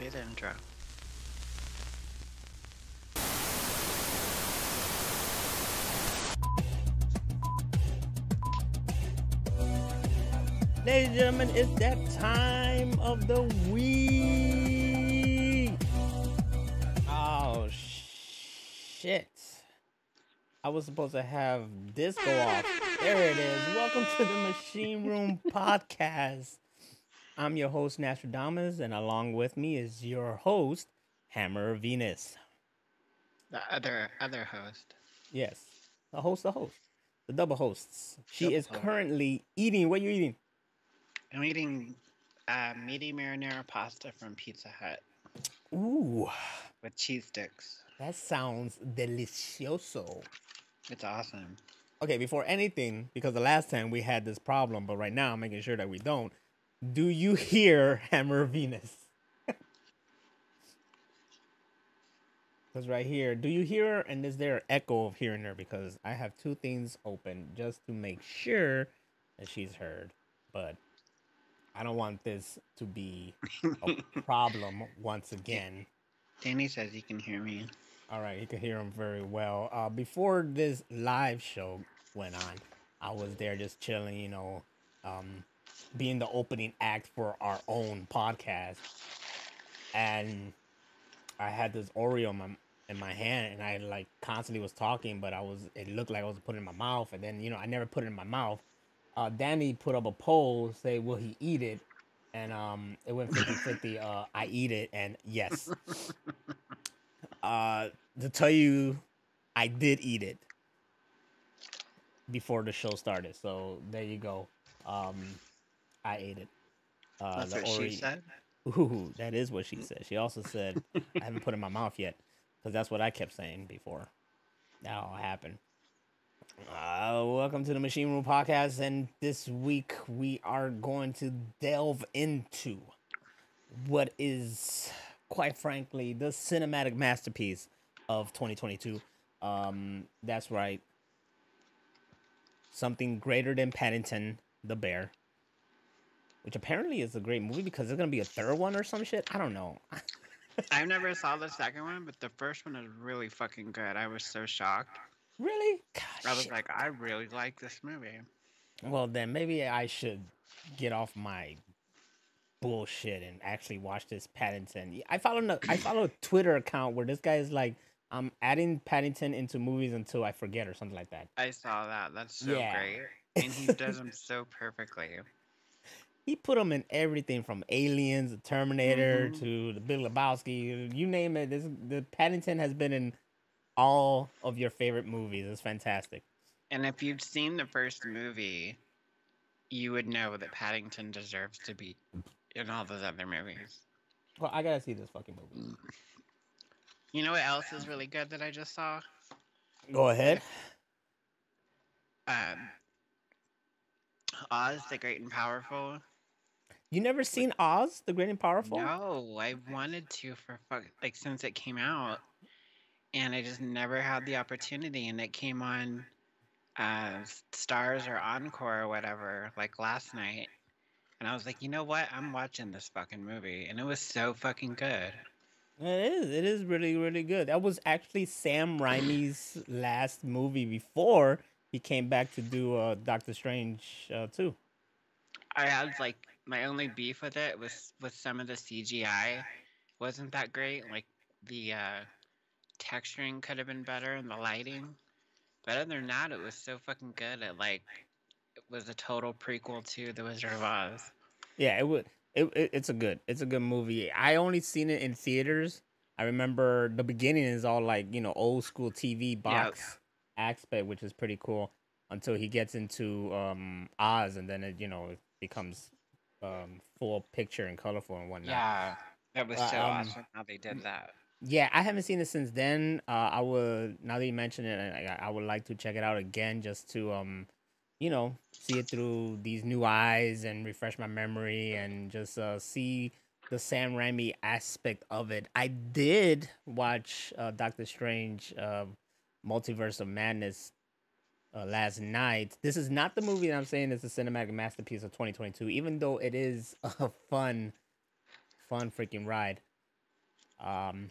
do the intro. Ladies and gentlemen, it's that time of the week. Oh, shit. I was supposed to have this go off. There it is. Welcome to the Machine Room Podcast. I'm your host, Nostradamus, and along with me is your host, Hammer Venus. The other host. Yes, the host, the double hosts. She Double is host. currently eating. What are you eating? I'm eating meaty marinara pasta from Pizza Hut Ooh, with cheese sticks. that sounds delicioso. It's awesome. Okay, before anything, because the last time we had this problem, but right now I'm making sure that we don't. Do you hear Hammer Venus? Because right here, do you hear her? And is there an echo of hearing her? Because I have two things open just to make sure that she's heard. But I don't want this to be a problem once again. Danny says he can hear me. All right, he can hear him very well. Before this live show went on, I was there just chilling, being the opening act for our own podcast. And I had this Oreo in my hand, and I like constantly was talking, but it looked like I was putting it in my mouth, and then I never put it in my mouth. Danny put up a poll, say will he eat it, and it went 50-50. I eat it, and yes. To tell you, I did eat it before the show started, so there you go. I ate it. That's what she said. Ooh, that is what she said. She also said I haven't put it in my mouth yet, because that's what I kept saying before. That all happened. Welcome to the Machine Room Podcast, and this week we are going to delve into what is, quite frankly, the cinematic masterpiece of 2022. That's right. Something greater than Paddington the Bear, which apparently is a great movie because there's gonna be a third one or some shit. I don't know. I never saw the second one, but the first one is really fucking good. I was so shocked. Really? Gosh, I was shit. like, I really like this movie. Well, then maybe I should get off my bullshit and actually watch this Paddington. I follow a Twitter account where this guy is like, I'm adding Paddington into movies until I forget or something like that. I saw that. That's so Yeah. great. And he does them so perfectly. He put them in everything from Aliens, the Terminator, to the Big Lebowski. You name it. The Paddington has been in all of your favorite movies. It's fantastic. And if you've seen the first movie, you would know that Paddington deserves to be in all those other movies. Well, I gotta see this fucking movie. You know what else is really good that I just saw? Go ahead. Oz the Great and Powerful. You never seen Oz the Great and Powerful? No, I wanted to since it came out, and I just never had the opportunity. And it came on Stars or Encore or whatever, like last night. And I was like, you know what? I'm watching this fucking movie, and it was so fucking good. It is really, really good. That was actually Sam Raimi's last movie before he came back to do Doctor Strange 2. I had my only beef with it was with some of the CGI wasn't that great. Like the texturing could have been better and the lighting. But other than that, it was so fucking good. It was a total prequel to The Wizard of Oz. Yeah, it would. It's a good movie. I only seen it in theaters. I remember the beginning is all like old school TV box aspect, which is pretty cool. Until he gets into Oz, and then it becomes full picture and colorful and whatnot. Yeah, that was so awesome how they did that. Yeah, I haven't seen it since then. I would, now that you mention it, I would like to check it out again just to see it through these new eyes and refresh my memory and just see the Sam Raimi aspect of it. I did watch Doctor Strange Multiverse of Madness last night. This is not the movie that I'm saying is a cinematic masterpiece of 2022, even though it is a fun freaking ride. Um,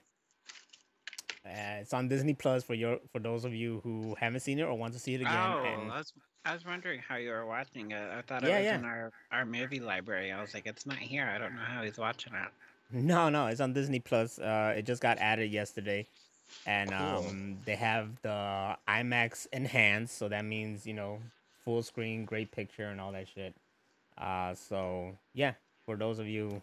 it's on Disney Plus for those of you who haven't seen it or want to see it again. Oh, And I was wondering how you were watching it. I thought it yeah, was yeah. in our movie library. I was like, it's not here. I don't know how he's watching it. No, no, it's on Disney Plus. It just got added yesterday, and Cool. they have the IMAX enhanced, so that means full screen, great picture, and all that shit. So yeah, for those of you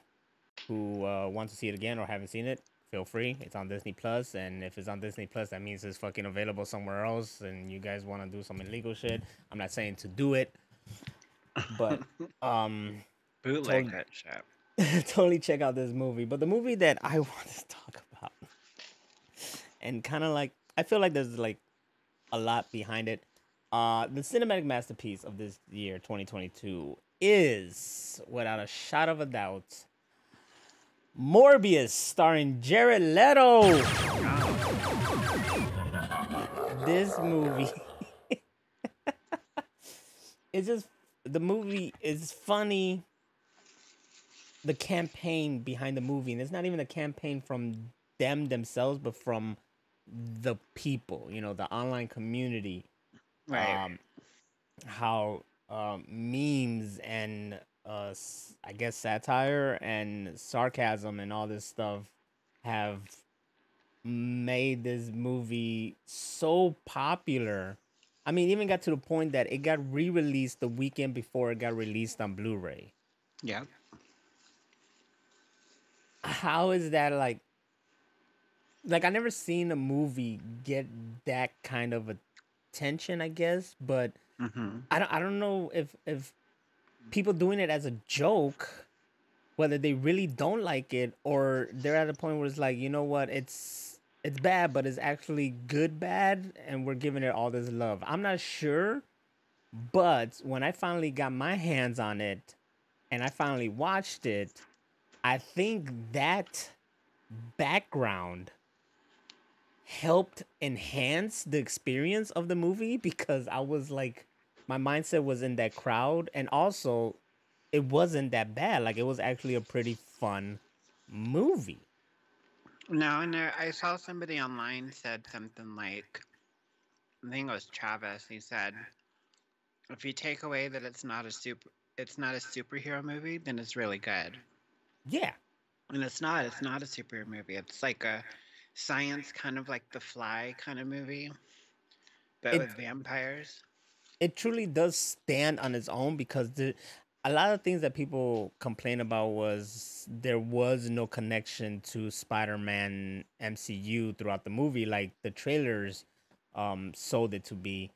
who want to see it again or haven't seen it, feel free. It's on Disney Plus, and if it's on Disney Plus, that means it's fucking available somewhere else. And you guys want to do some illegal shit, I'm not saying to do it, but um, Bootleg totally, that shit. totally check out this movie. But the movie that I want to talk about, and kind of like, I feel like there's like a lot behind it. The cinematic masterpiece of this year, 2022, is without a shot of a doubt Morbius, starring Jared Leto. This movie, it's just the movie is funny. The campaign behind the movie, and it's not even a campaign from them themselves, but from the people, the online community. Right. Um, how memes and I guess satire and sarcasm and all this stuff have made this movie so popular. I mean, even got to the point that it got re-released the weekend before it got released on Blu-ray. Yep. How is that like I never seen a movie get that kind of attention, I guess, but Mm-hmm. I don't know if people doing it as a joke, whether they really don't like it or they're at a point where it's like, you know what, it's bad, but it's actually good bad, and we're giving it all this love. I'm not sure, but when I finally got my hands on it and I finally watched it, I think that background helped enhance the experience of the movie because I was like, my mindset was in that crowd, and also it wasn't that bad. Like, it was actually a pretty fun movie. No, and I saw somebody online said something like, I think it was Travis. He said, if you take away that it's not a superhero movie, then it's really good. Yeah, And it's not a superhero movie. It's like a science kind of like The Fly kind of movie, but it with vampires. it truly does stand on its own because a lot of things that people complain about was there was no connection to Spider-Man MCU throughout the movie, like the trailers sold it to be.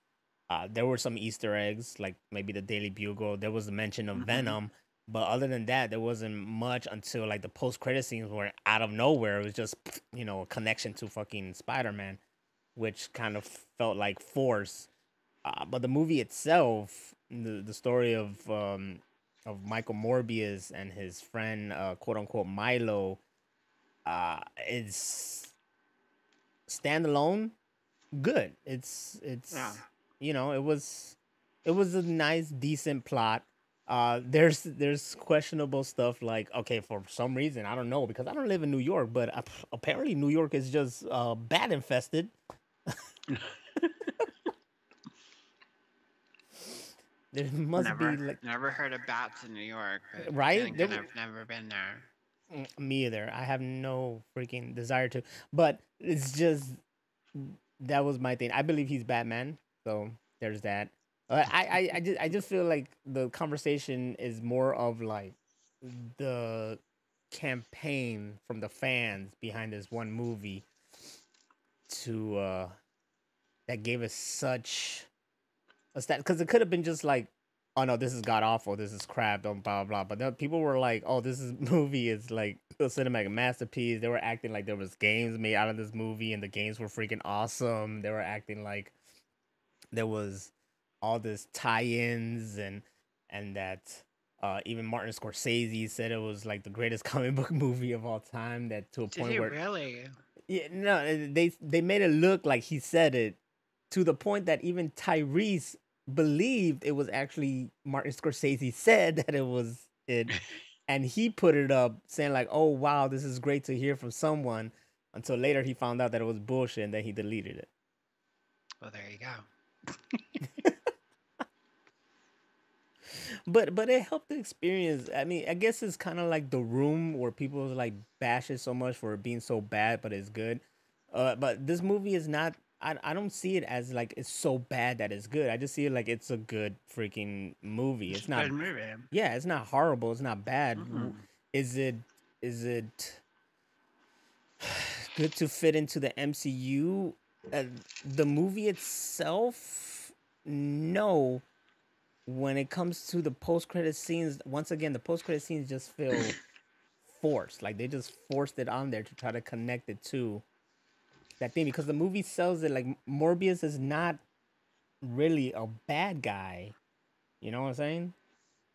There were some Easter eggs, like maybe the Daily Bugle. There was a mention of Hmm. Venom, but other than that, there wasn't much until like the post-credit scenes were out of nowhere. It was just a connection to fucking Spider-Man, which kind of felt like force. But the movie itself, the story of Michael Morbius and his friend, quote unquote Milo, is standalone good. Yeah. It was a nice decent plot. There's questionable stuff like, okay, for some reason I don't know because I don't live in New York, but apparently New York is just bat infested. There must be like, Never heard of bats in New York, but then right? again, I've never been there. Me either. I have no freaking desire to, but it's just that was my thing. I believe he's Batman, so there's that. I just feel like the conversation is more of like the campaign from the fans behind this one movie to that gave us such a stat because it could have been just like, oh no, this is god awful, this is crap, blah blah blah. But then people were like, oh, this is movie is like a cinematic masterpiece. They were acting like there was games made out of this movie, and the games were freaking awesome. They were acting like there was all this tie-ins and that even Martin Scorsese said it was like the greatest comic book movie of all time. That to a Did point he where really? yeah, no, they made it look like he said it to the point that even Tyrese believed it was actually Martin Scorsese said that it was it, and he put it up saying like, "Oh wow, this is great to hear from someone." until later he found out that it was bullshit and then he deleted it. Well, there you go. But it helped the experience. I mean, I guess it's kind of like The Room, where people like bash it so much for it being so bad, but it's good. But this movie is not. I don't see it as like it's so bad that it's good. I just see it like it's a good freaking movie. It's It's a not. good movie. Yeah, it's not horrible. It's not bad. Mm-hmm. Is it? Is it good to fit into the MCU? Uh, the movie itself, no. When it comes to the post credit scenes, once again, the post credit scenes just feel forced. Like they just forced it on there to try to connect it to that thing because the movie sells it like Morbius is not really a bad guy. You know what I'm saying?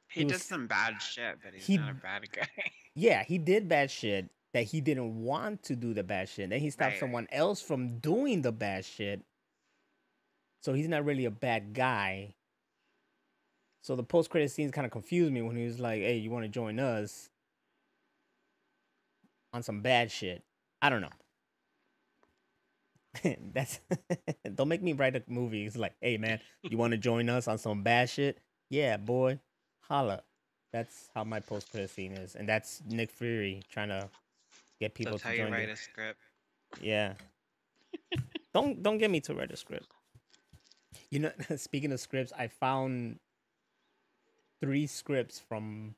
He He does was some bad shit, but he's he not a bad guy. yeah, he did bad shit that he didn't want to do the bad shit. Then he stopped Right, someone right. else from doing the bad shit. So he's not really a bad guy. So the post credit scenes kind of confused me when he was like, "Hey, you want to join us on some bad shit?" I don't know. That's don't make me write a movie. It's like, "Hey, man, you want to join us on some bad shit?" Yeah, boy, holla. That's how my post credit scene is, and that's Nick Fury trying to get people That's to how you join write the. a script. Yeah, don't get me to write a script. You know, speaking of scripts, I found 3 scripts from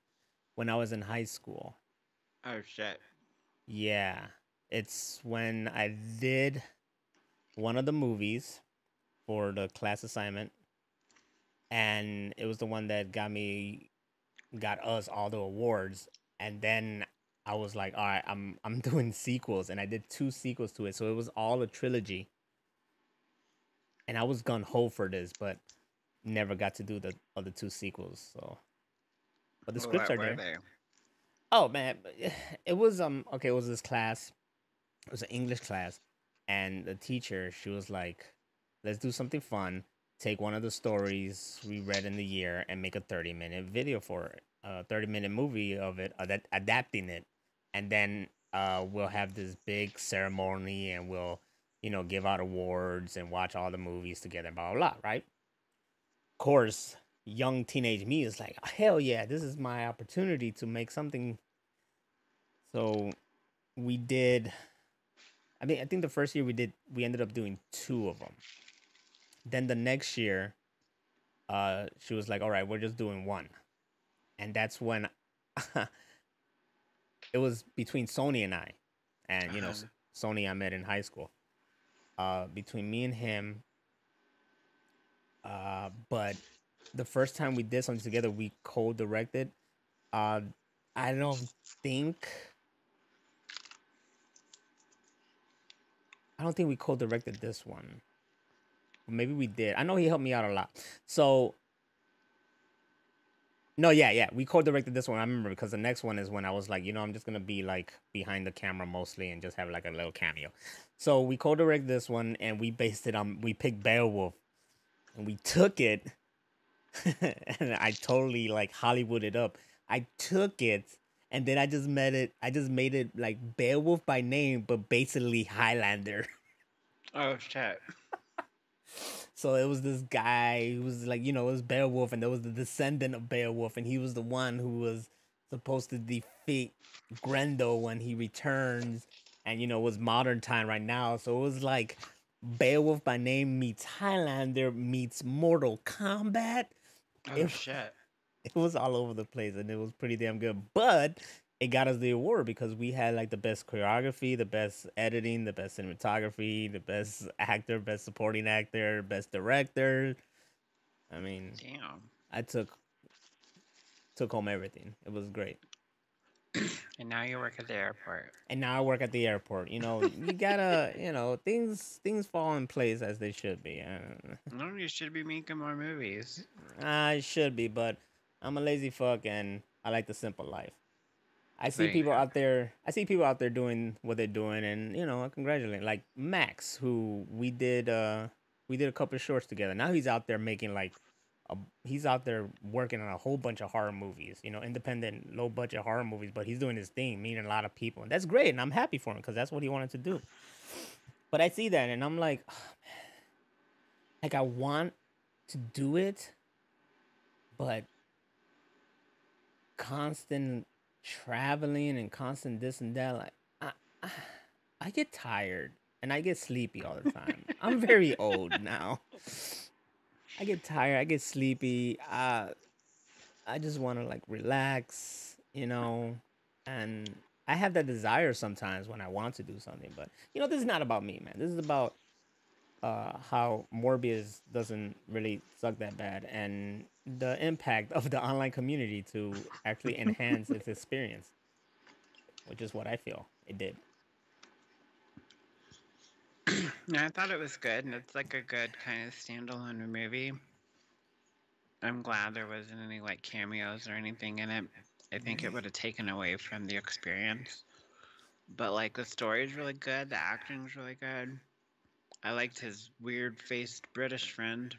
when I was in high school. Oh shit. Yeah, it's when I did one of the movies for the class assignment, and it was the one that got us all the awards. And then I was like, all right, I'm doing sequels, and I did 2 sequels to it, so it was all a trilogy. And I was gun ho for this, but never got to do the other 2 sequels. So, but the scripts What are were there. they? Oh man, it was okay. It was this class. It was an English class, and the teacher she was like, "Let's do something fun. Take one of the stories we read in the year and make a 30-minute video for it, a 30-minute movie of it, adapting it, and then we'll have this big ceremony and we'll, give out awards and watch all the movies together, blah blah blah, right? Of course, young teenage me is like, hell yeah, this is my opportunity to make something. So we did. I mean, I think the first year we ended up doing 2 of them. Then the next year, she was like, "All right, we're just doing one," and that's when it was between Sony and I, and Uh-huh. Sony I met in high school. Between me and him, but the first time we did something together, we co-directed. Uh, I don't think I don't think we co-directed this one. Maybe we did. I know he helped me out a lot. So no, yeah, we co-directed this one. I remember because the next one is when I was like, I'm just gonna be like behind the camera mostly and just have like a little cameo. So we co-directed this one and we based it on we picked Beowulf and we took it and I totally like Hollywooded up. I took it and then I just made it like Beowulf by name, but basically Highlander. Oh shit. So it was this guy who was like, it was Beowulf, and there was the descendant of Beowulf, and he was the one who was supposed to defeat Grendel when he returns, and it was modern time right now. So it was like Beowulf by name meets Highlander meets Mortal Kombat. Oh It shit. it was all over the place and it was pretty damn good. But it got us the award because we had like the best choreography, the best editing, the best cinematography, the best actor, best supporting actor, best director. I mean, Damn. I took home everything. It was great. And now you work at the airport. And now I work at the airport. You gotta, things fall in place as they should be. No, you should be making more movies. I should be, but I'm a lazy fuck and I like the simple life. I see There you people go. out there. I see people out there doing what they're doing, and I congratulate like Max, who we did a couple of shorts together. Now he's out there making like he's out there working on a whole bunch of horror movies, you know, independent, low budget horror movies. But he's doing his thing, meeting a lot of people, and that's great. And I'm happy for him because that's what he wanted to do. But I see that, and I'm like, like I want to do it, but constant traveling and constant this and that, like I, I get tired and I get sleepy all the time. I'm very old now. I get tired. I get sleepy. I just want to like relax, you know, and I have that desire sometimes when I want to do something. But you know, this is not about me, man. This is about how Morbius doesn't really suck that bad, and the impact of the online community to actually enhance its experience, which is what I feel it did. Yeah, I thought it was good, and it's like a good kind of standalone movie. I'm glad there wasn't any like cameos or anything in it. I think it would have taken away from the experience. But like the story is really good, the acting's really good. I liked his weird faced British friend.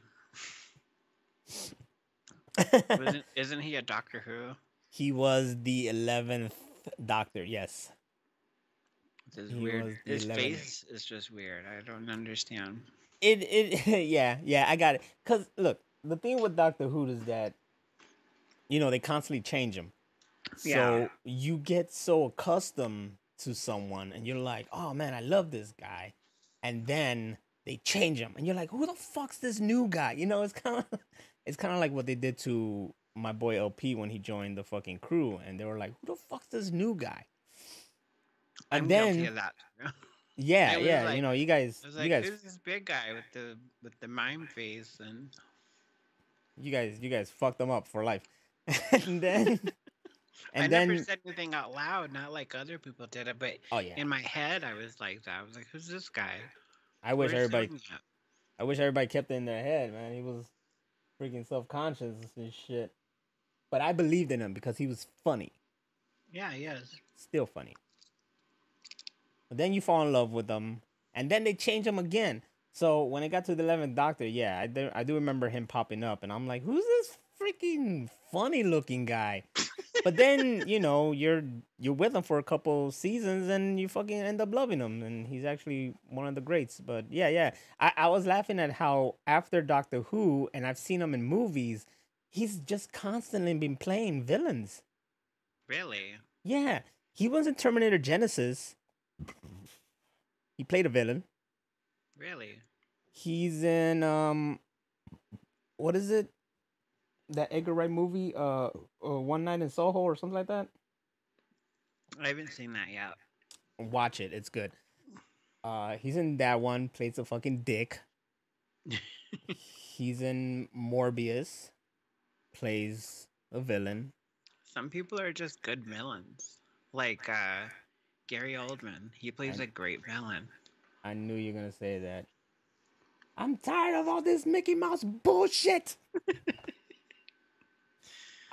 Isn't he a Doctor Who? He was the 11th Doctor. Yes, His he weird was the his 11th. face is just weird. I don't understand. Yeah, I got it. Cause look, the thing with Doctor Who is that you know they constantly change him. Yeah. So you get so accustomed to someone and you're like, oh man, I love this guy. And then they change him and you're like, who the fuck's this new guy? You know, it's kind of it's kind of like what they did to my boy LP when he joined the fucking crew and they were like, who the fuck's this new guy? And I'm guilty then of that. yeah, I was yeah, like, you know, I was you like, guys who's this big guy with the mime face and you guys fucked them up for life. and then I and never then said anything out loud, not like other people did it, but oh yeah. in my head I was like that. I was like, who's this guy? I wish Where's everybody Sonya? I wish everybody kept it in their head, man. He was freaking self conscious and shit. But I believed in him because he was funny. Yeah, yes. Still funny. But then you fall in love with him, and then they change him again. So when it got to the 11th Doctor, yeah, I do remember him popping up, and I'm like, who's this freaking funny looking guy? But then you know you're with him for a couple seasons, and you fucking end up loving him, and he's actually one of the greats. But yeah, yeah, I was laughing at how after Doctor Who, and I've seen him in movies, he's just constantly been playing villains. Really? Yeah, he was in Terminator Genesis. He played a villain. Really? He's in what is it? That Edgar Wright movie, One Night in Soho or something like that. I haven't seen that yet. Watch it, it's good. He's in that one. Plays a fucking dick. He's in Morbius. Plays a villain. Some people are just good villains. Like Gary Oldman. He plays I, a great villain. I knew you were gonna say that. I'm tired of all this Mickey Mouse bullshit.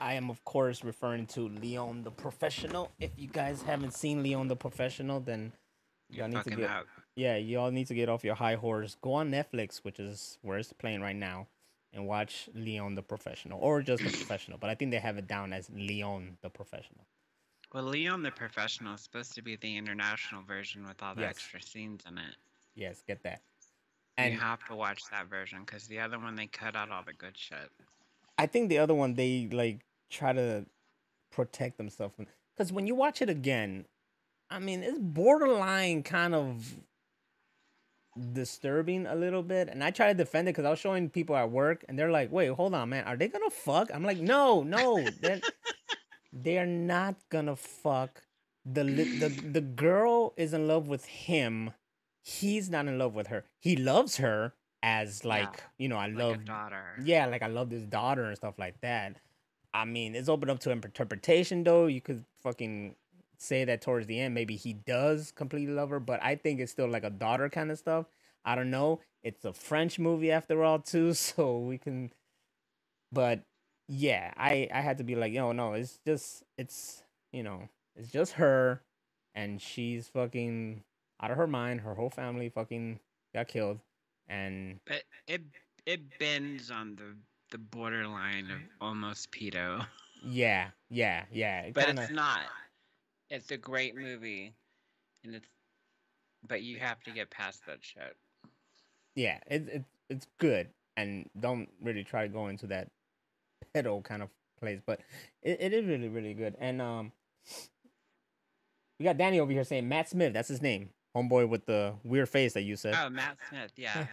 I am, of course, referring to Leon the Professional. If you guys haven't seen Leon the Professional, then You're y'all need to fucking get out. yeah, y'all need to get off your high horse. Go on Netflix, which is where it's playing right now, and watch Leon the Professional or just the Professional. But I think they have it down as Leon the Professional. Well, Leon the Professional is supposed to be the international version with all the Yes, extra scenes in it. yes, get that. You And have to watch that version because the other one they cut out all the good shit. I think the other one they like try to protect themselves because when you watch it again, I mean, it's borderline kind of disturbing a little bit. And I try to defend it because I was showing people at work and they're like, wait, hold on, man. Are they going to fuck? I'm like, no, no. They're not going to fuck. The girl is in love with him. He's not in love with her. He loves her as Yeah, like, you know, I like love, a daughter. yeah, like I love this daughter and stuff like that. I mean, it's open up to interpretation though. You could fucking say that towards the end, maybe he does completely love her, but I think it's still like a daughter kind of stuff. I don't know. It's a French movie after all, too, so we can. But yeah, I had to be like, yo, no, it's you know, it's just her, and she's fucking out of her mind. Her whole family fucking got killed, and But it bends on the the borderline of almost pedo. Yeah, yeah, yeah. It But kind it's of, not. It's a great movie, and it's but you have to get past that shit. yeah. It's good, and don't really try to go into that pedo kind of place, but it is really really good. And we got Danny over here saying Matt Smith. That's his name, homeboy with the weird face that you said. Oh, Matt Smith, yeah.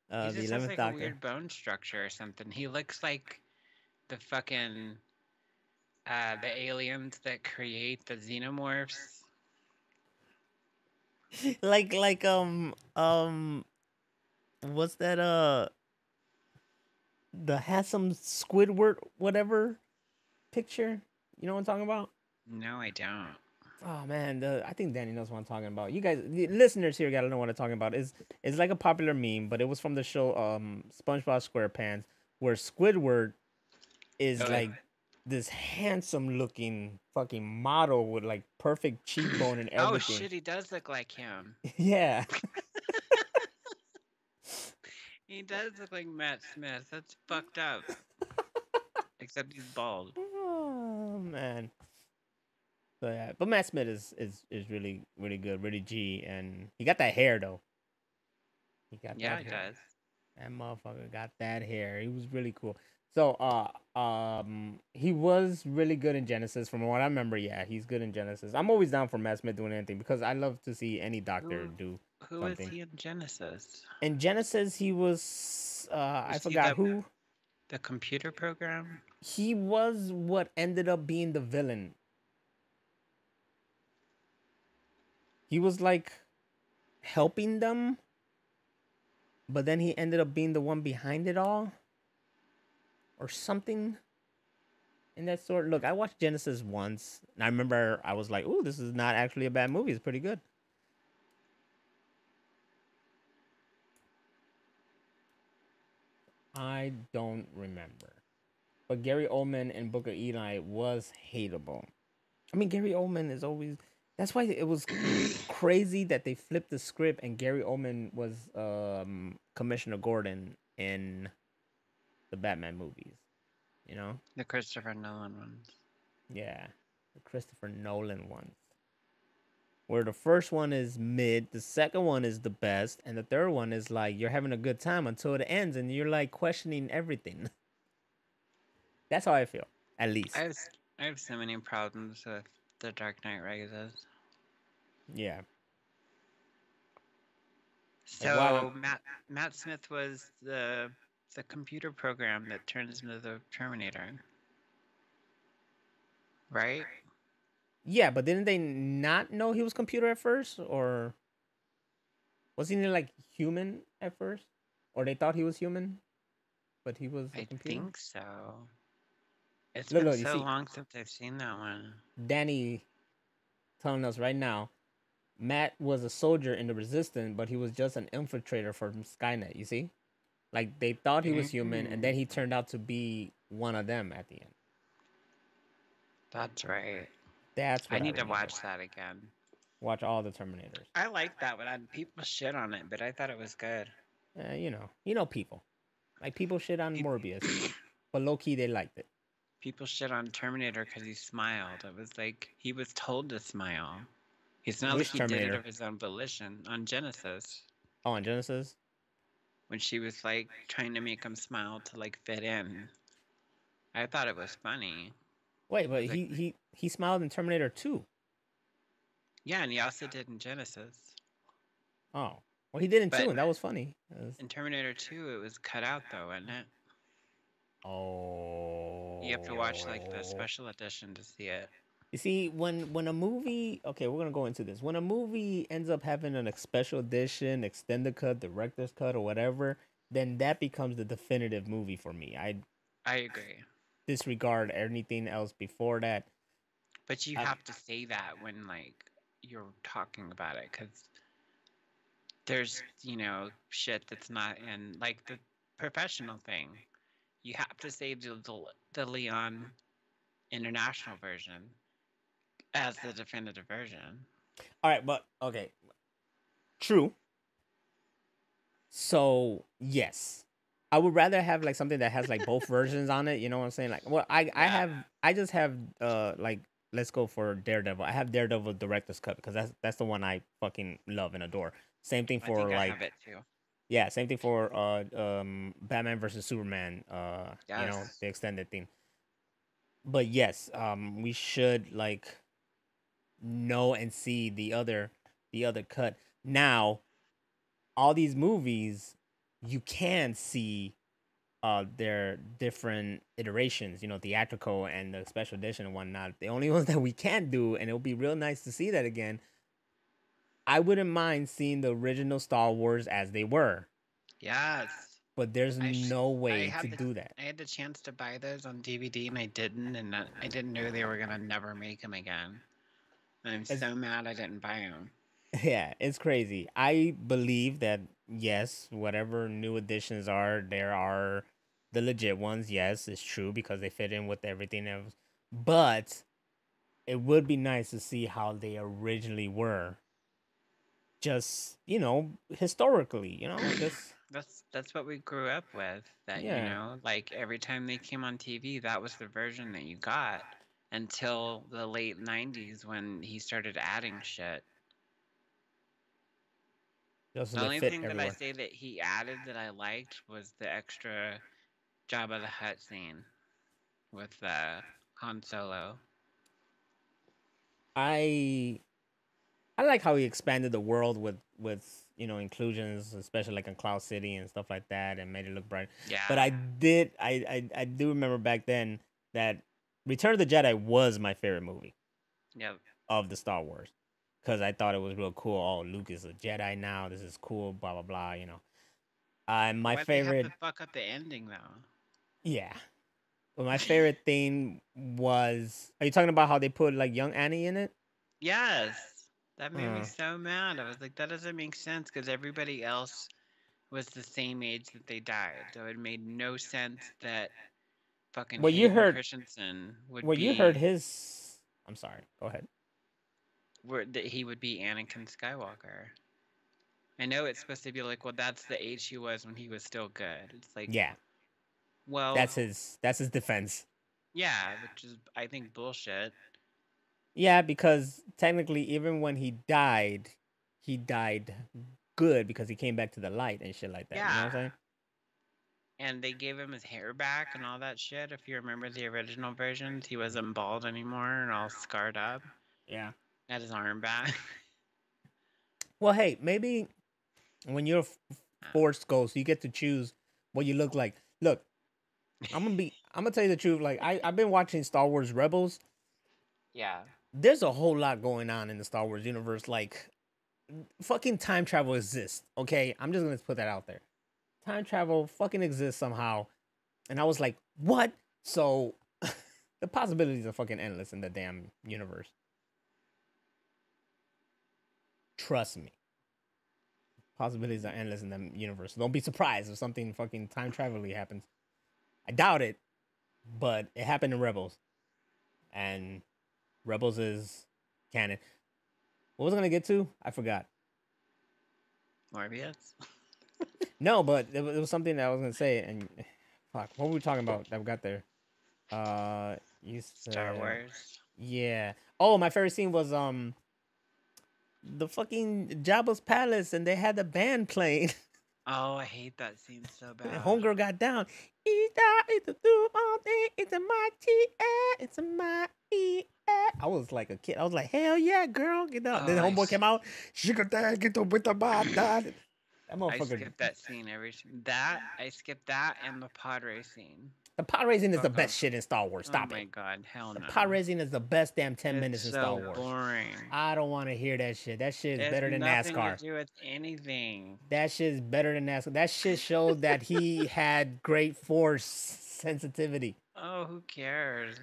He The just has 11th like a Doctor. weird bone structure or something. He looks like the fucking the aliens that create the xenomorphs. Like what's that the handsome Squidward whatever picture? You know what I'm talking about? No, I don't. Oh man, I think Danny knows what I'm talking about. You guys, the listeners here, gotta know what I'm talking about. It's like a popular meme, but it was from the show SpongeBob SquarePants, where Squidward is Oh, like this handsome looking fucking model with like perfect cheekbone and oh everything. shit, he does look like him. Yeah. He does look like Matt Smith. That's fucked up. Except he's bald. Oh man. So yeah, but Matt Smith is really really good, really G, and he got that hair though. He got Yeah, that he hair. does. That motherfucker got that hair. He was really cool. So he was really good in Genesis. From what I remember, yeah, he's good in Genesis. I'm always down for Matt Smith doing anything because I love to see any doctor Who do who is something. he in Genesis? In Genesis, he was I Was he forgot who. the computer program? He was what ended up being the villain. He was like helping them, but then he ended up being the one behind it all, or something in that sort. Look, I watched Genesis once, and I remember I was like, "Ooh, this is not actually a bad movie. It's pretty good." I don't remember, but Gary Oldman in Book of Eli was hateable. I mean, Gary Oldman is always. That's why it was crazy that they flipped the script and Gary Oldman was Commissioner Gordon in the Batman movies. You know? The Christopher Nolan ones. Yeah, the Christopher Nolan ones. Where the first one is mid, the second one is the best, and the third one is like you're having a good time until it ends and you're like questioning everything. That's how I feel, at least. I have I have so many problems with The Dark Knight Rises. Yeah. Like So Matt Smith was the computer program that turns into the Terminator, right? yeah, but didn't they not know he was computer at first, or wasn't he like human at first, or they thought he was human, but he was a I computer? think so. It's Look, been look, you so see, long since I've seen that one. Danny telling us right now, Matt was a soldier in the Resistance, but he was just an infiltrator from Skynet. You see, like they thought he was human, and then he turned out to be one of them at the end. That's right. That's I what I need to remember. watch that again. Watch all the Terminators. I like that one. People shit on it, but I thought it was good. You know people, like people shit on Pe- Morbius, but low key they liked it. People shit on Terminator because he smiled. It was like he was told to smile. It's not like Which he did it Terminator? of his own volition. On Genesis, Oh, on Genesis. when she was like trying to make him smile to like fit in, I thought it was funny. Wait, I but was like, he smiled in Terminator 2. yeah, and he also did in Genesis. Oh, well, he did in 2, But and that was funny. in Terminator 2, it was cut out though, wasn't it? Oh. You have to watch like the special edition to see it. You see, when a movie, okay, we're gonna go into this. When a movie ends up having a special edition, extended cut, director's cut, or whatever, then that becomes the definitive movie for me. I I agree. disregard anything else before that. But you I, have to say that when like you're talking about it, because there's shit that's not in like the professional thing. You have to say the Leon international version as the definitive version. all right, but okay, true. So yes, I would rather have like something that has like both versions on it. You know what I'm saying? Like, well, Yeah, I just have like let's go for Daredevil. I have Daredevil director's cut because that's the one I fucking love and adore. Same thing I for think I have like it too. yeah, same thing for Batman versus Superman. You know Yes. the extended thing. But yes, we should like know and see the other cut. Now, all these movies, you can see their different iterations, you know, theatrical and the special edition and whatnot. The only ones that we can't do, and it'll be real nice to see that again. I wouldn't mind seeing the original Star Wars as they were, Yes. but there's I sh- no I way to had the do that. I had the chance to buy those on DVD and I didn't, and I didn't know they were gonna never make them again. And I'm It's, so mad I didn't buy them. yeah, it's crazy. I believe that yes, whatever new additions are, there are the legit ones. Yes, it's true because they fit in with everything else. But it would be nice to see how they originally were. Just historically, just That's what we grew up with. That yeah. like every time they came on TV, that was the version that you got until the late '90s when he started adding shit. Just so The they only fit thing that I everywhere. say that he added that I liked was the extra Jabba the Hutt scene with Han Solo. I I like how he expanded the world with inclusions, especially like in Cloud City and stuff like that, and made it look bright. But Yeah. I do remember back then that Return of the Jedi was my favorite movie Yep. of the Star Wars because I thought it was real cool. Oh, Luke is a Jedi now. This is cool. Blah blah blah. My Why'd they have favorite, to fuck up the ending though? yeah. But my favorite thing was. Are you talking about how they put like young Annie in it? Yes. That made me Uh, so mad. I was like, that doesn't make sense because everybody else was the same age that they died. So it made no sense that fucking well, you Hayden heard. Christensen would Well, you heard be his. I'm sorry. Go ahead. that he would be Anakin Skywalker. I know it's supposed to be like, well, that's the age he was when he was still good. It's like, Yeah, well, that's his defense. yeah, which is I think bullshit. Yeah, because technically, even when he died good because he came back to the light and shit like that. You know what I'm Yeah. saying? And they gave him his hair back and all that shit. If you remember the original versions, he wasn't bald anymore and all scarred up. Yeah. Had his arm back. Well, hey, maybe when you're a Force Ghost, you get to choose what you look like. Look, I'm gonna tell you the truth. Like I've been watching Star Wars Rebels. Yeah. There's a whole lot going on in the Star Wars universe. Like fucking time travel exists. Okay, I'm just gonna put that out there. Time travel fucking exists somehow, and I was like, what? So the possibilities are fucking endless in the damn universe. Trust me, possibilities are endless in the universe. Don't be surprised if something fucking time travel happens. I doubt it, but it happened in Rebels, and Rebels is canon. What was I gonna get to? I forgot. Morbius. No, but it was something that I was gonna say, and fuck, what were we talking about that we got there? You Star said, Wars. yeah. Oh, my favorite scene was the fucking Jabba's palace, and they had the band playing. Oh, I hate that scene so bad. Homegirl got down. It's a mighty air. It's a mighty air. I was like a kid. I was like, hell yeah, girl, get Oh, out. Then the homeboy came out. She got that. Get the with the bad dad. That I motherfucker. skipped that scene that I skipped that and the pod racing. The pod racing is the Fuck off. best shit in Star Wars. Oh Stop my it. god, hell The no. pod racing is the best damn 10 It's minutes in Star so Wars. boring. I don't want to hear that shit. That shit is It has better than nothing NASCAR. to do with anything. That shit is better than NASCAR. That shit showed that he had great force sensitivity. Oh, who cares?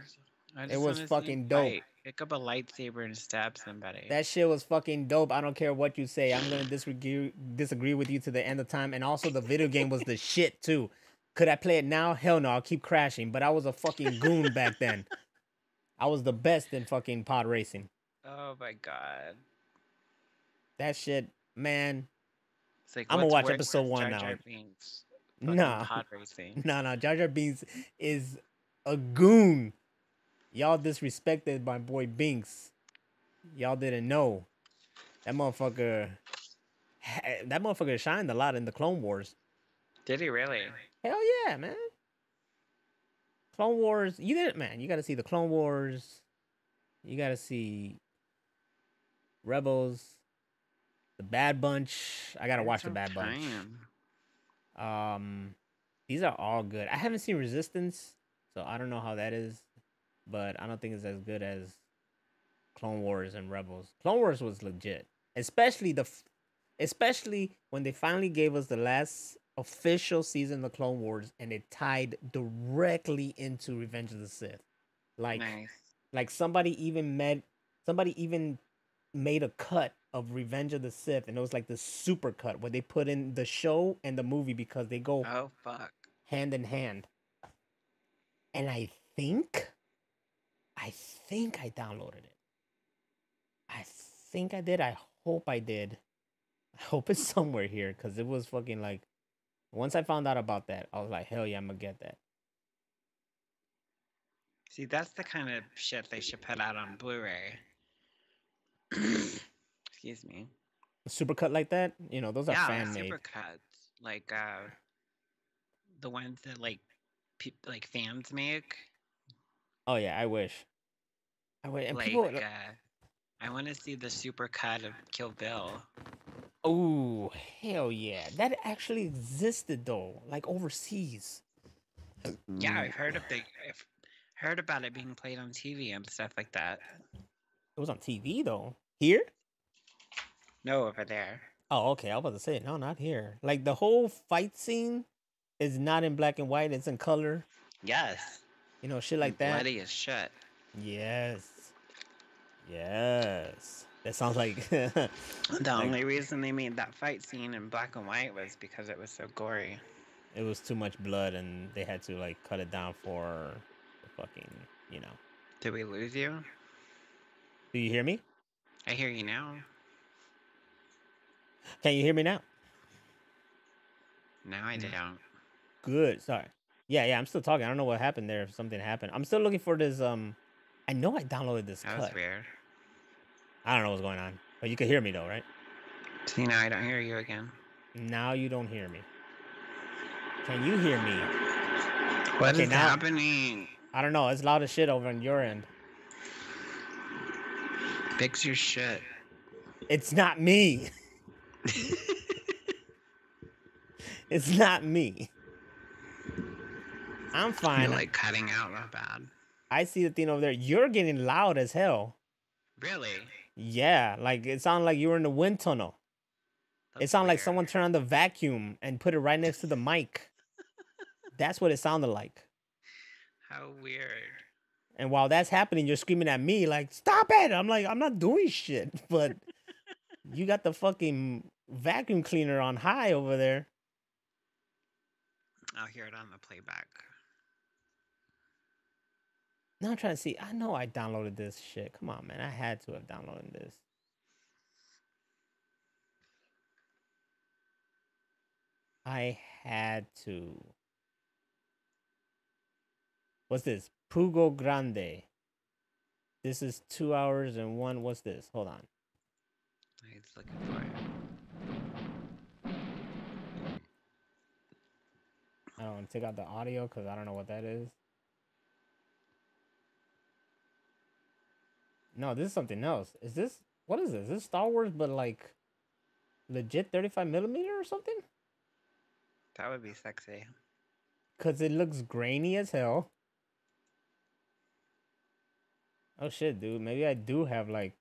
I It just was want to see him fucking dope. fight. Pick up a lightsaber and stab somebody. That shit was fucking dope. I don't care what you say. I'm gonna disagree with you to the end of time. And also, the video game was the shit too. Could I play it now? Hell no. I'll keep crashing. But I was a fucking goon back then. I was the best in fucking pod racing. Oh my god. That shit, man. It's like, I'm gonna what's watch worse? episode one Jar now. Jar Binks. fucking Nah, pod racing. nah. Jar Jar Binks is a goon. Y'all disrespected my boy Binks. Y'all didn't know that motherfucker. That motherfucker shined a lot in the Clone Wars. Did he really? Hell yeah, man. Clone Wars. You did it, man. You got to see the Clone Wars. You got to see Rebels, the Bad Bunch. I got to watch the Bad Bunch. These are all good. I haven't seen Resistance, so I don't know how that is, but I don't think it's as good as Clone Wars and Rebels. Clone Wars was legit, especially when they finally gave us the last official season of Clone Wars, and it tied directly into Revenge of the Sith. Like, nice. Like somebody even made a cut of Revenge of the Sith, and it was like the super cut where they put in the show and the movie because they go hand in hand. And I think I downloaded it. I think I did. I hope I did. I hope it's somewhere here because it was fucking like. Once I found out about that, I was like, hell yeah, I'm gonna get that. See, that's the kind of shit they should put out on Blu-ray. Excuse me. A supercut like that, you know, those are fan made. Yeah, supercuts, like the ones that like fans make. Oh yeah, I wish. And like, people, I want to see the supercut of Kill Bill. Oh hell yeah, that actually existed though, like overseas. Yeah, I've heard about it being played on TV and stuff like that. It was on TV though. Here? No, over there. Oh, okay. I was about to say, no, not here. Like the whole fight scene is not in black and white; it's in color. Yes. You know, shit like that. Bloody as shit. Yes. Yes. That sounds like. The only reason they made that fight scene in black and white was because it was so gory. It was too much blood, and they had to like cut it down for the fucking, you know. Did we lose you? Do you hear me? I hear you now. Can you hear me now? Now I don't. Good. Sorry. Yeah. I'm still talking. I don't know what happened there. If something happened, I'm still looking for this. I know I downloaded this. That was weird. I don't know what's going on, but you can hear me though, right? See, now I don't hear you again. Now you don't hear me. Can you hear me? What is happening? I don't know. It's loud as shit over on your end. Fix your shit. It's not me. It's not me. I'm fine. You're like cutting out real bad. I see the thing over there. You're getting loud as hell. Really? Yeah, like it sounded like you were in the wind tunnel. It sounded like someone turned on the vacuum and put it right next to the mic. That's what it sounded like. How weird. And while that's happening, you're screaming at me like, stop it. I'm like, I'm not doing shit. But you got the fucking vacuum cleaner on high over there. I'll hear it on the playback. Now I'm trying to see. I know I downloaded this shit. Come on, man. I had to have downloaded this. I had to. What's this? Pugo Grande. This is 2 hours and one. What's this? Hold on. He's looking for it. I don't want to take out the audio because I don't know what that is. No, this is something else. Is this, what is this? Is this Star Wars, but like legit 35mm or something? That would be sexy. Because it looks grainy as hell. Oh shit, dude. Maybe I do have like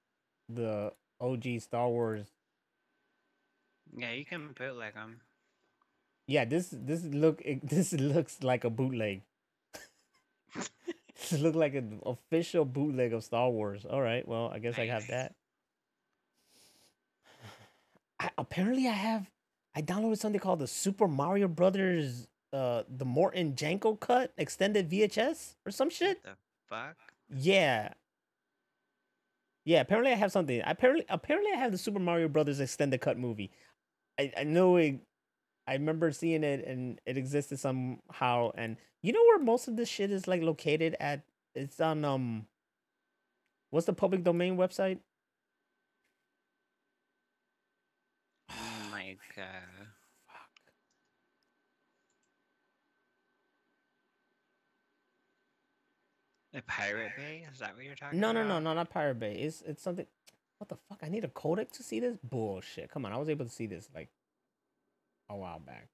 the OG Star Wars. Yeah, you can bootleg them. Yeah, this looks like a bootleg. This looks like an official bootleg of Star Wars. All right, well, I guess nice. I have that. Apparently, I downloaded something called the Super Mario Brothers, the Morton Janko cut extended VHS or some shit. What the fuck? Yeah. Yeah, apparently I have something. Apparently I have the Super Mario Brothers extended cut movie. I know it. I remember seeing it and it existed somehow. And you know where most of this shit is like located at? It's on what's the public domain website? Like, the Pirate Bay? Is that what you're talking No, no, no, about? no, not Pirate Bay. It's something. What the fuck? I need a codec to see this bullshit. Come on, I was able to see this like a while back.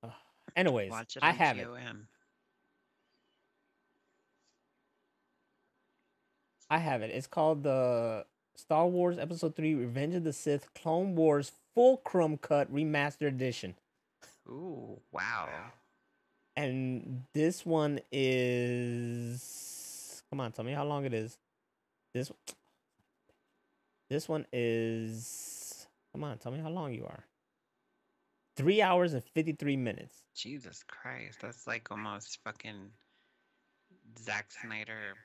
Ugh. Anyways, Watch it I on have it. GOM. I have it. It's called the Star Wars Episode 3 Revenge of the Sith Clone Wars Fulcrum Cut Remastered Edition. Ooh, wow. And this one is, come on, tell me how long it is. This this one is, come on, tell me how long you are. 3 hours and 53 minutes. Jesus Christ, that's like almost fucking Zack Snyder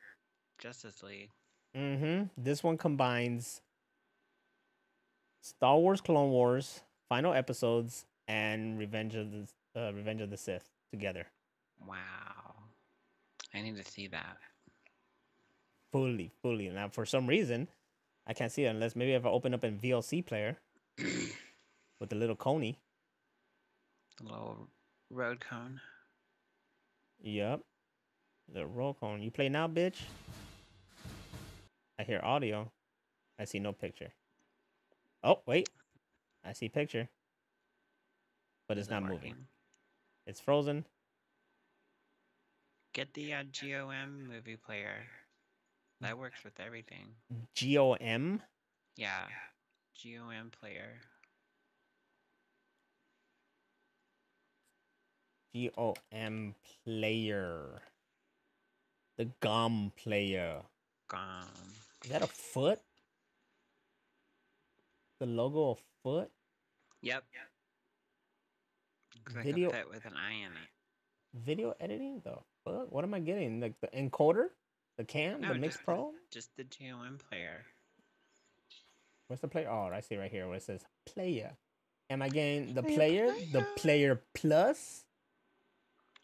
Justice League. This one combines Star Wars Clone Wars final episodes and Revenge of the Sith together. Wow. I need to see that. Fully. Now for some reason, I can't see it unless maybe if I open up in VLC player with the little coney. The little road cone. Yep. The roll cone. You play now, bitch? I hear audio. I see no picture. Oh, wait. I see picture. But it's not moving. It's frozen. Get the GOM movie player. That works with everything. GOM? Yeah. GOM player. GOM player. The GOM player. GOM. Is that a foot? The logo of foot? Yep. Looks like Video a pet with an eye in it. video editing? The fuck? What am I getting? Like the encoder? The cam? No, The Mix Pro? Just the GOM player. What's the player? Oh, I see right here where it says player. Am I getting the player? The player plus?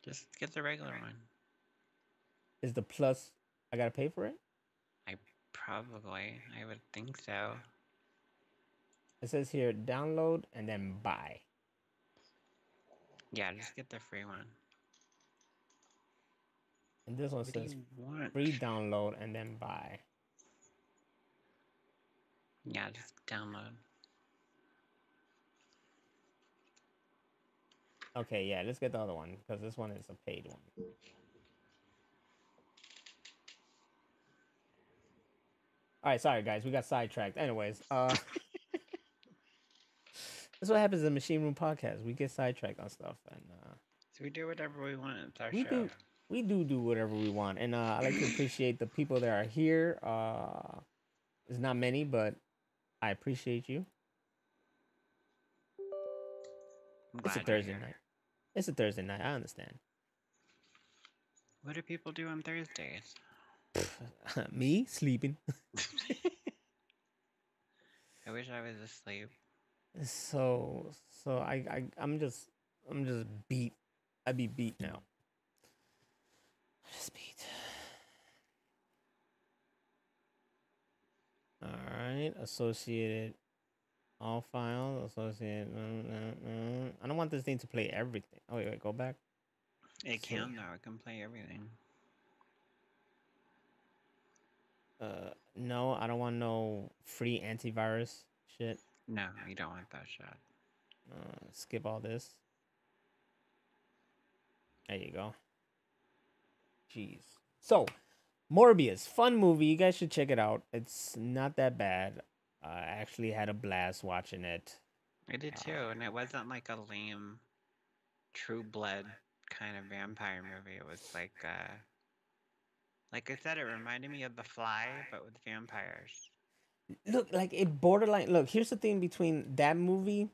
Just get the regular one. Is the plus I gotta pay for it? I would think so. It says here download and then buy. Yeah, just get the free one. And this one What do says you want? free download and then buy. Yeah, just download. Okay, yeah, let's get the other one because this one is a paid one. All right, sorry guys, we got sidetracked. Anyways, that's what happens in the Machine Room Podcast. We get sidetracked on stuff, and so we do whatever we want. It's our we show. do whatever we want, and I like to appreciate the people that are here. There's not many, but I appreciate you. It's a Thursday night. It's a Thursday night. I understand. What do people do on Thursdays? Me sleeping. I wish I was asleep. So I'm just beat. I be beat now. Just beat. All right, associated. All files associated. I don't want this thing to play everything. Oh wait, go back. It can though. It can play everything. No, I don't want no free antivirus shit. No, you don't want that shit. Skip all this. There you go. Jeez. So, Morbius, fun movie. You guys should check it out. It's not that bad. I actually had a blast watching it. I did too, and it wasn't like a lame, True Blood kind of vampire movie. It was like I said, it reminded me of The Fly, but with vampires. Look, like it borderline. Look, here's the thing between that movie,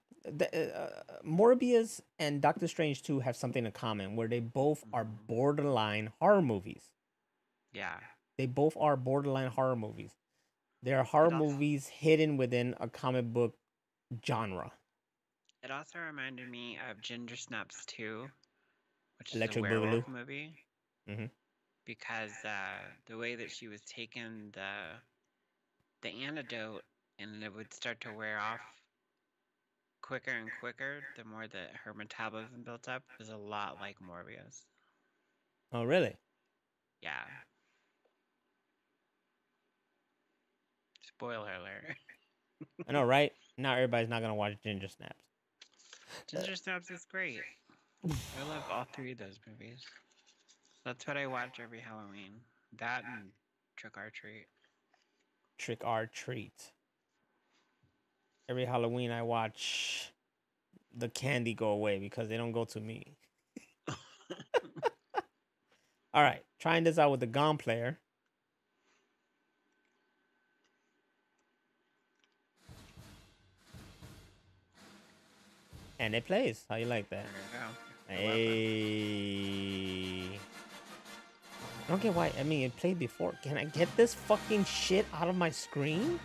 Morbius and Doctor Strange 2 have something in common where they both are borderline horror movies. Yeah. They both are borderline horror movies. They are horror movies hidden within a comic book genre. It also reminded me of Ginger Snaps 2, which is a Electric Boogaloo. werewolf movie, Mm-hmm. because the way that she was taking the antidote and it would start to wear off quicker and quicker the more that her metabolism built up was a lot like Morbius. Oh, really? Yeah. Spoiler alert. I know, right? Not everybody's not gonna watch Ginger Snaps. Ginger Snaps is great. I love all three of those movies. That's what I watch every Halloween. That and Trick or Treat. Trick or Treat. Every Halloween I watch the candy go away because they don't go to me. All right, trying this out with the Gone player. And it plays. How you like that? There you go. Hey. I don't get why. I mean, it played before. Can I get this fucking shit out of my screen?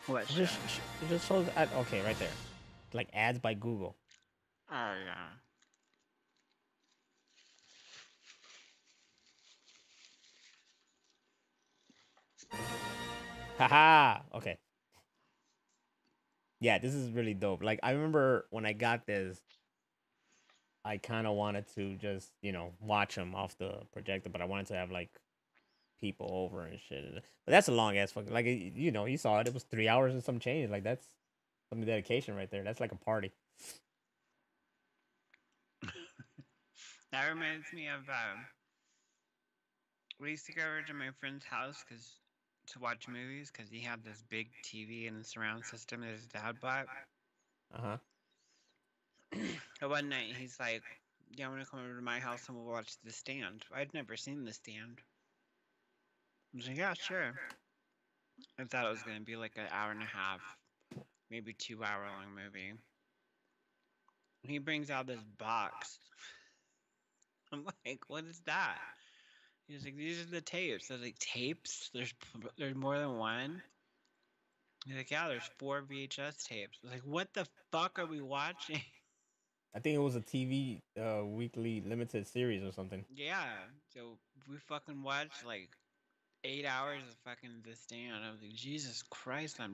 What It just shows. Okay, right there. Like ads by Google. Oh, yeah. Haha. Okay. Yeah, this is really dope. Like, I remember when I got this, I kind of wanted to just, watch them off the projector, but I wanted to have, like, people over and shit. But that's a long ass fucking, like, you saw it. It was 3 hours and some change. Like, that's some dedication right there. That's like a party. That reminds me of, we used to go over to my friend's house to watch movies because he had this big TV and surround system that his dad bought. Uh-huh. And one night he's like, "Yeah, I want to come over to my house and we'll watch The Stand." I'd never seen The Stand. I was like, "Yeah, sure." I thought it was going to be like an hour and a half, maybe 2 hour long movie. He brings out this box. I'm like, "What is that?" He's like, "These are the tapes." I was like, "Tapes? There's more than one?" He's like, "Yeah, there's 4 VHS tapes." I was like, "What the fuck are we watching?" I think it was a TV weekly limited series or something. Yeah, so we fucking watched like 8 hours of fucking The Stand. I was like, Jesus Christ, I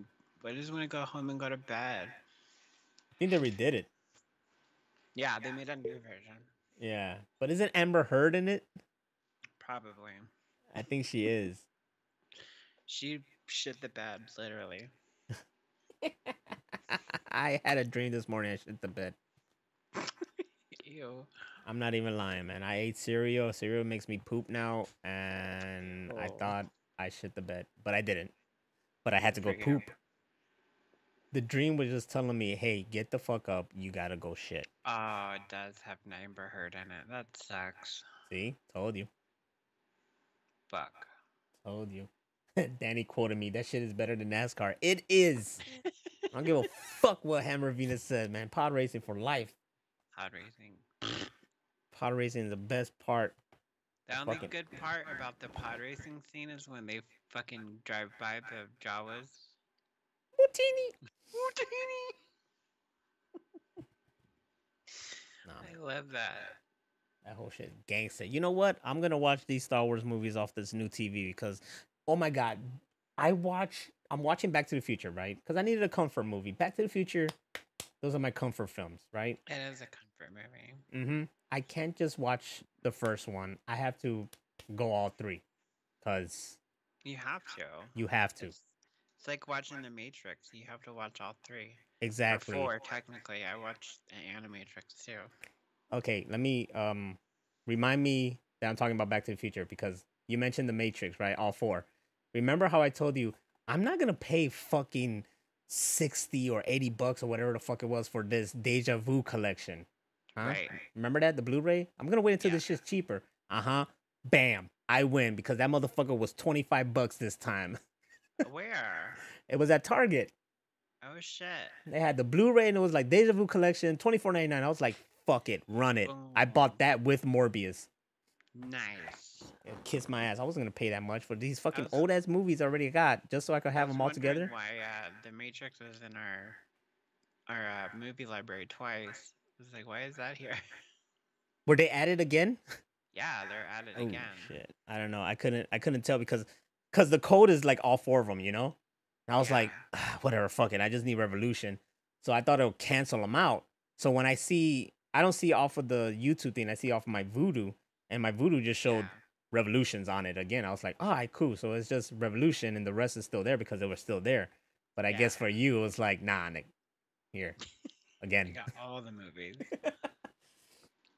just want to go home and go to bed. I think they redid it. Yeah, they made a new version. Yeah. But isn't Amber Heard in it? Probably. I think she is. She shit the bed, literally. I had a dream this morning. I shit the bed. Ew. I'm not even lying, man. I ate cereal. Cereal makes me poop now, and I thought I shit the bed, but I didn't. But I had to go poop. The dream was just telling me, "Hey, get the fuck up. You gotta go shit." Oh, it does have Amber Heard in it. That sucks. See, told you. Fuck. Told you. Danny quoted me. That shit is better than NASCAR. It is. I don't give a fuck what Hammer Venus said, man. Pod racing for life. Pod racing. Pod racing is the best part. The only good part about the pod racing scene is when they fucking drive by the Jawas. Houdini. Nah, I love that. That whole shit, gangster. You know what? I'm gonna watch these Star Wars movies off this new TV because, oh my god, I'm watching Back to the Future, right? Because I needed a comfort movie. Back to the Future, those are my comfort films, right? It is a comfort movie. Mm-hmm. I can't just watch the first one. I have to go all three, because you have to. You have to. It's like watching The Matrix. You have to watch all three. Exactly. Or 4, technically. I watched the Animatrix too. Okay, let me remind me that I'm talking about Back to the Future because you mentioned The Matrix, right? All 4. Remember how I told you I'm not gonna pay fucking $60 or $80 or whatever the fuck it was for this Deja Vu collection? Huh? Right. Remember that, the Blu-ray? I'm gonna wait until this shit's cheaper. Bam, I win because that motherfucker was $25 this time. Where? It was at Target. Oh shit. They had the Blu-ray and it was like Deja Vu collection, $24.99. I was like, fuck it, run it. Boom. I bought that with Morbius. Nice. Kiss my ass. I wasn't gonna pay that much for these fucking old ass movies I already got just so I could have them all together. Why the Matrix was in our our movie library twice. I was like, why is that here? Were they added again? Yeah, they're at it Oh again. shit! I don't know. I couldn't tell because the code is like all four of them. You know. And I was Yeah, like, whatever, fuck it. I just need Revolution. So I thought it would cancel them out. So when I don't see off of the YouTube thing. I see off of my Voodoo, and my Voodoo just showed yeah, Revolutions on it again. I was like, all right, cool. So it's just Revolution, and the rest is still there because it was still there. But I yeah. guess for you, it was like, nah, Nick, here I again. got all the movies.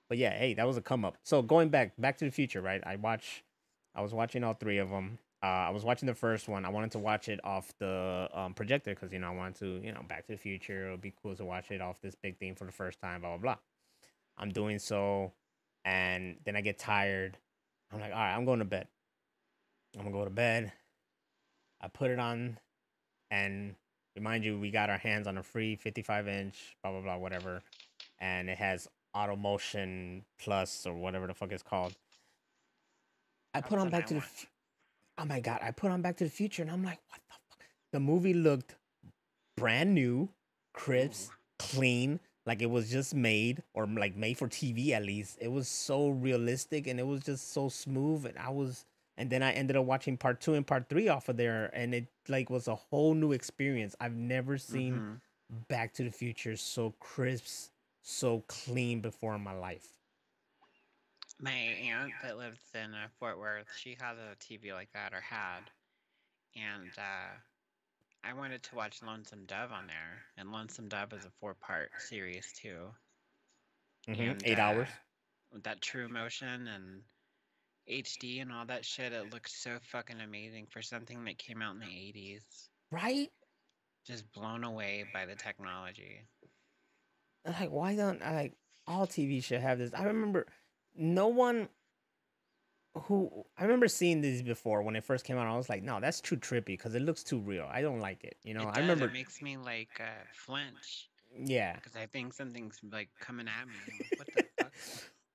But yeah, hey, that was a come up. So going Back to the Future, right? I was watching all three of them. I was watching the first one. I wanted to watch it off the projector because I wanted to, Back to the Future. It would be cool to watch it off this big thing for the first time. Blah blah blah. I'm doing so, and then I get tired. I'm like, all right, I'm going to bed. I'm gonna go to bed. I put it on, and remind you, we got our hands on a free 55-inch, blah blah blah, whatever, and it has auto motion plus or whatever the fuck it's called. I put That's on what Back I to the want. oh my god, I put on Back to the Future, and I'm like, what the fuck? The movie looked brand new, Ooh, crisp, clean, like it was just made or like made for TV at least. It was so realistic and it was just so smooth, and then I ended up watching part 2 and part 3 off of there, and it like was a whole new experience. I've never seen mm-hmm. Back to the Future so crisp, so clean before in my life. My aunt that lives in Fort Worth, she has a TV like that, or had, and I wanted to watch Lonesome Dove on there, and Lonesome Dove is a four-part series too, and 8 hours. with that True Motion and HD and all that shit, it looks so fucking amazing for something that came out in the 80s. Right? Just blown away by the technology. Like, why don't I like all TV should have this? I remember no one who I remember seeing these before when it first came out. I was like, no, that's too trippy because it looks too real. I don't like it. It I does. It remember, makes me like flinch yeah. because I think something's like coming at me. I'm like, what the fuck?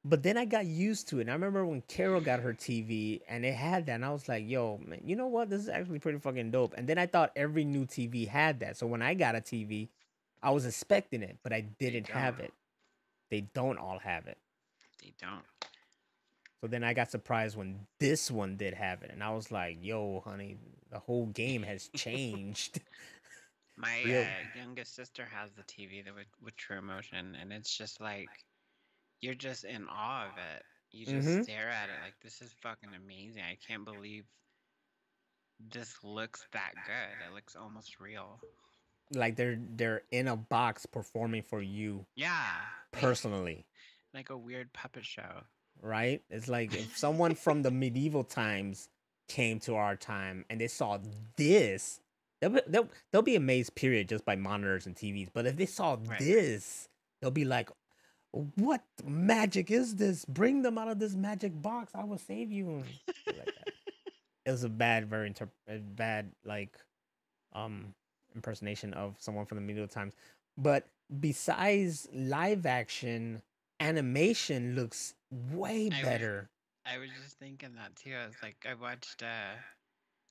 But then I got used to it. And I remember when Carol got her TV and it had that, and I was like, yo, man, you know what? This is actually pretty fucking dope. And then I thought every new TV had that. So when I got a TV, I was expecting it, but I They didn't have don't. it. They don't all have it. They don't. So then I got surprised when this one did have it, and I was like, "Yo, honey, the whole game has changed." My Real. youngest sister has the TV that with True Motion, and it's just like you're just in awe of it. You just Mm-hmm. stare at it like this is fucking amazing. I can't believe this looks that good. It looks almost real. Like they're in a box performing for you Yeah, personally, like a weird puppet show. right? It's like if someone from the medieval times came to our time and they saw this, they'll be amazed. Period, just by monitors and TVs. But if they saw Right. this, they'll be like, "What magic is this? Bring them out of this magic box. I will save you." And shit like that. It was a bad, a bad like um impersonation of someone from the medieval times. But besides live action, animation looks way I was better, I was just thinking that too. I was like, I watched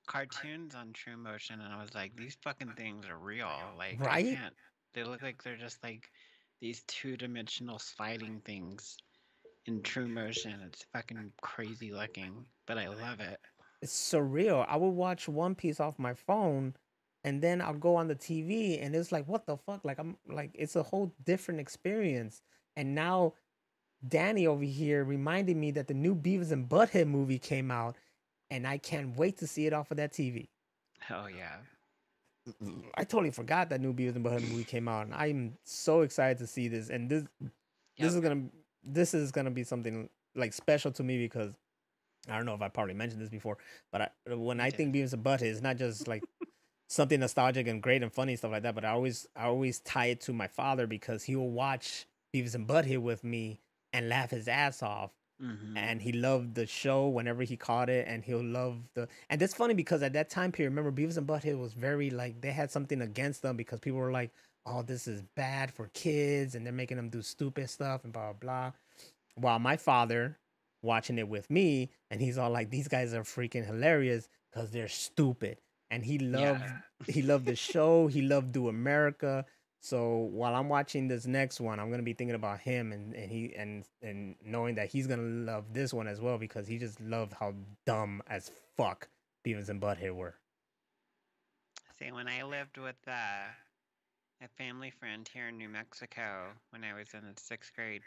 cartoons on True Motion, and I was like, these fucking things are real. Like, I right? can't. They look like they're just like these two-dimensional sliding things in True Motion. It's fucking crazy looking, but I love it. It's surreal. I would watch One Piece off my phone, and then I'll go on the TV, and it's like, what the fuck? Like I'm like, it's a whole different experience. And now Danny over here reminded me that the new Beavis and Butthead movie came out, and I can't wait to see it off of that TV. Hell yeah. I totally forgot that new Beavis and Butthead movie came out, and I'm so excited to see this. And this Yep. is gonna this is gonna be something like special to me because I don't know if I probably mentioned this before, but when You I did. think Beavis and Butthead, it's not just like something nostalgic and great and funny stuff like that, but I always tie it to my father because he will watch Beavis and Butthead with me and laugh his ass off, Mm-hmm. and he loved the show whenever he caught it, and he'll love the. And that's funny because at that time period, remember Beavis and Butthead was very like they had something against them because people were like, "Oh, this is bad for kids," and they're making them do stupid stuff and blah blah blah. While my father watching it with me, and he's all like, "These guys are freaking hilarious because they're stupid," and he Yeah. loved he loved the show. He loved Do America. So while I'm watching this next one, I'm gonna be thinking about him and knowing that he's gonna love this one as well because he just loved how dumb as fuck Beavis and Butthead were. See, when I lived with a family friend here in New Mexico when I was in the 6th grade,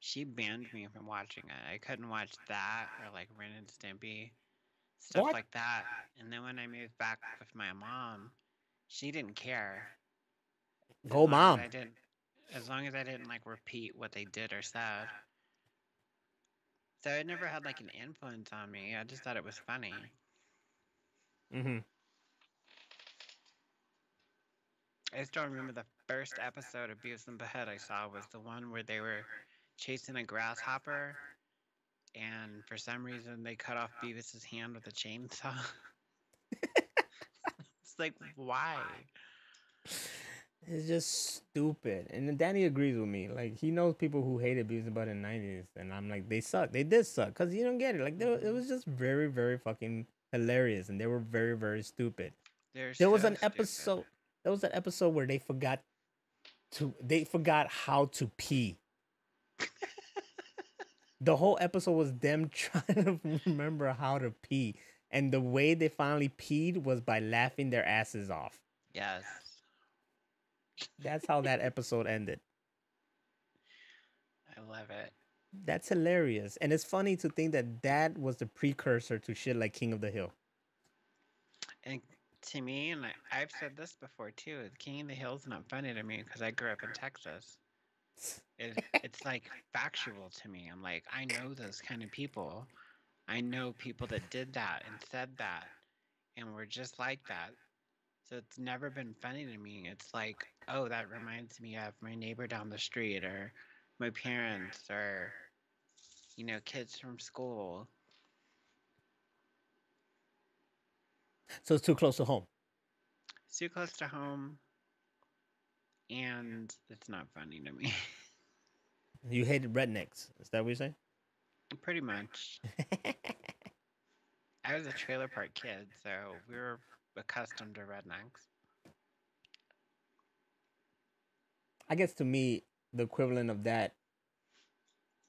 she banned me from watching it. I couldn't watch that or like Ren and Stimpy, stuff What? like that. And then when I moved back with my mom, she didn't care as Go long as mom. I didn't as long as I didn't like repeat what they did or said. So it never had like an influence on me. I just thought it was funny. Mm-hmm. I still remember the first episode of Beavis and Butthead I saw was the one where they were chasing a grasshopper, and for some reason they cut off Beavis's hand with a chainsaw. It's like, why? It's just stupid. And then Danny agrees with me. Like he knows people who hated Beavis and Butthead in the 90s, and I'm like, they suck. They did suck because you don't get it. Like it Hmm. was just very, very fucking hilarious, and they were very, very stupid. They're There was so an stupid. episode. There was an episode where they forgot how to pee. The whole episode was them trying to remember how to pee, and the way they finally peed was by laughing their asses off. Yes, That's how that episode ended. I love it. That's hilarious, and it's funny to think that that was the precursor to shit like King of the Hill. And to me, and I've said this before too, King of the Hill's not funny to me because I grew up in Texas. It's like factual to me. I'm like, I know those kind of people. I know people that did that and said that and were just like that. So it's never been funny to me. It's like, oh, that reminds me of my neighbor down the street or my parents or, kids from school. So it's too close to home. It's too close to home and it's not funny to me. You hated rednecks. Is that what you're saying? Pretty much. I was a trailer park kid, so we were accustomed to rednecks. I guess to me, the equivalent of that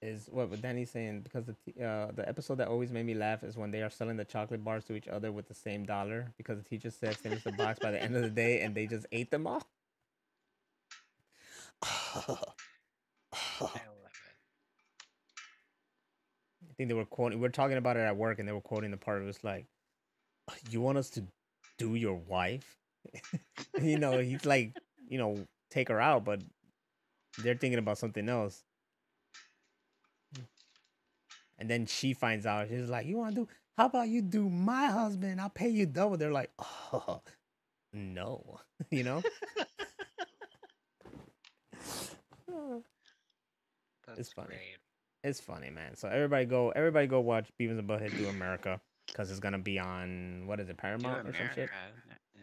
is what Danny's saying because the episode that always made me laugh is when they are selling the chocolate bars to each other with the same dollar because the teacher said finish the box by the end of the day and they just ate them all. I love it. I think they were quoting. We are talking about it at work, and they were quoting the part. It was like, "You want us to do your wife?" He's like, take her out, but they're thinking about something else. And then she finds out. She's like, "You want to do? How about you do my husband? I'll pay you double." They're like, "Oh, no," you know. It's That's funny. great. It's funny, man. So everybody go watch Beavis and Butthead Do America because it's gonna be on what is it, Do Paramount or some shit? America.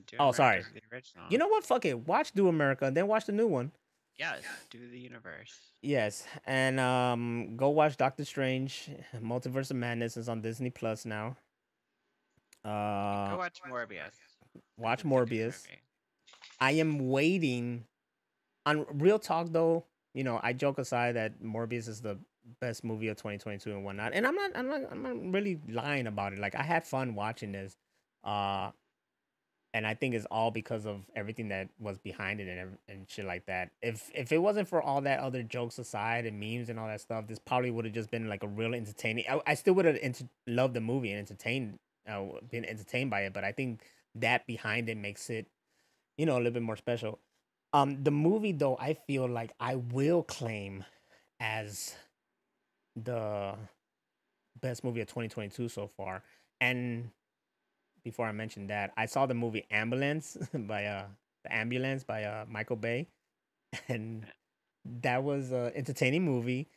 Do Oh, sorry. America's the original. You know what? Fuck it. Watch Do America and then watch the new one. Yes, do the universe. Yes, and go watch Doctor Strange, Multiverse of Madness is on Disney Plus now. Go Uh, watch Morbius. watch It's a good Morbius. movie. I am waiting. On real talk though, I joke aside that Morbius is the best movie of 2022 and whatnot, and I'm not really lying about it. Like I had fun watching this, uh, and I think it's all because of everything that was behind it and shit like that. If it wasn't for all that other jokes aside and memes and all that stuff, this probably would have just been like a real entertaining. I still would have loved the movie and been entertained by it. But I think that behind it makes it, a little bit more special. The movie though, I feel like I will claim as the best movie of 2022 so far, and before I mention that, I saw the movie Ambulance by the Ambulance by Michael Bay, and that was a entertaining movie.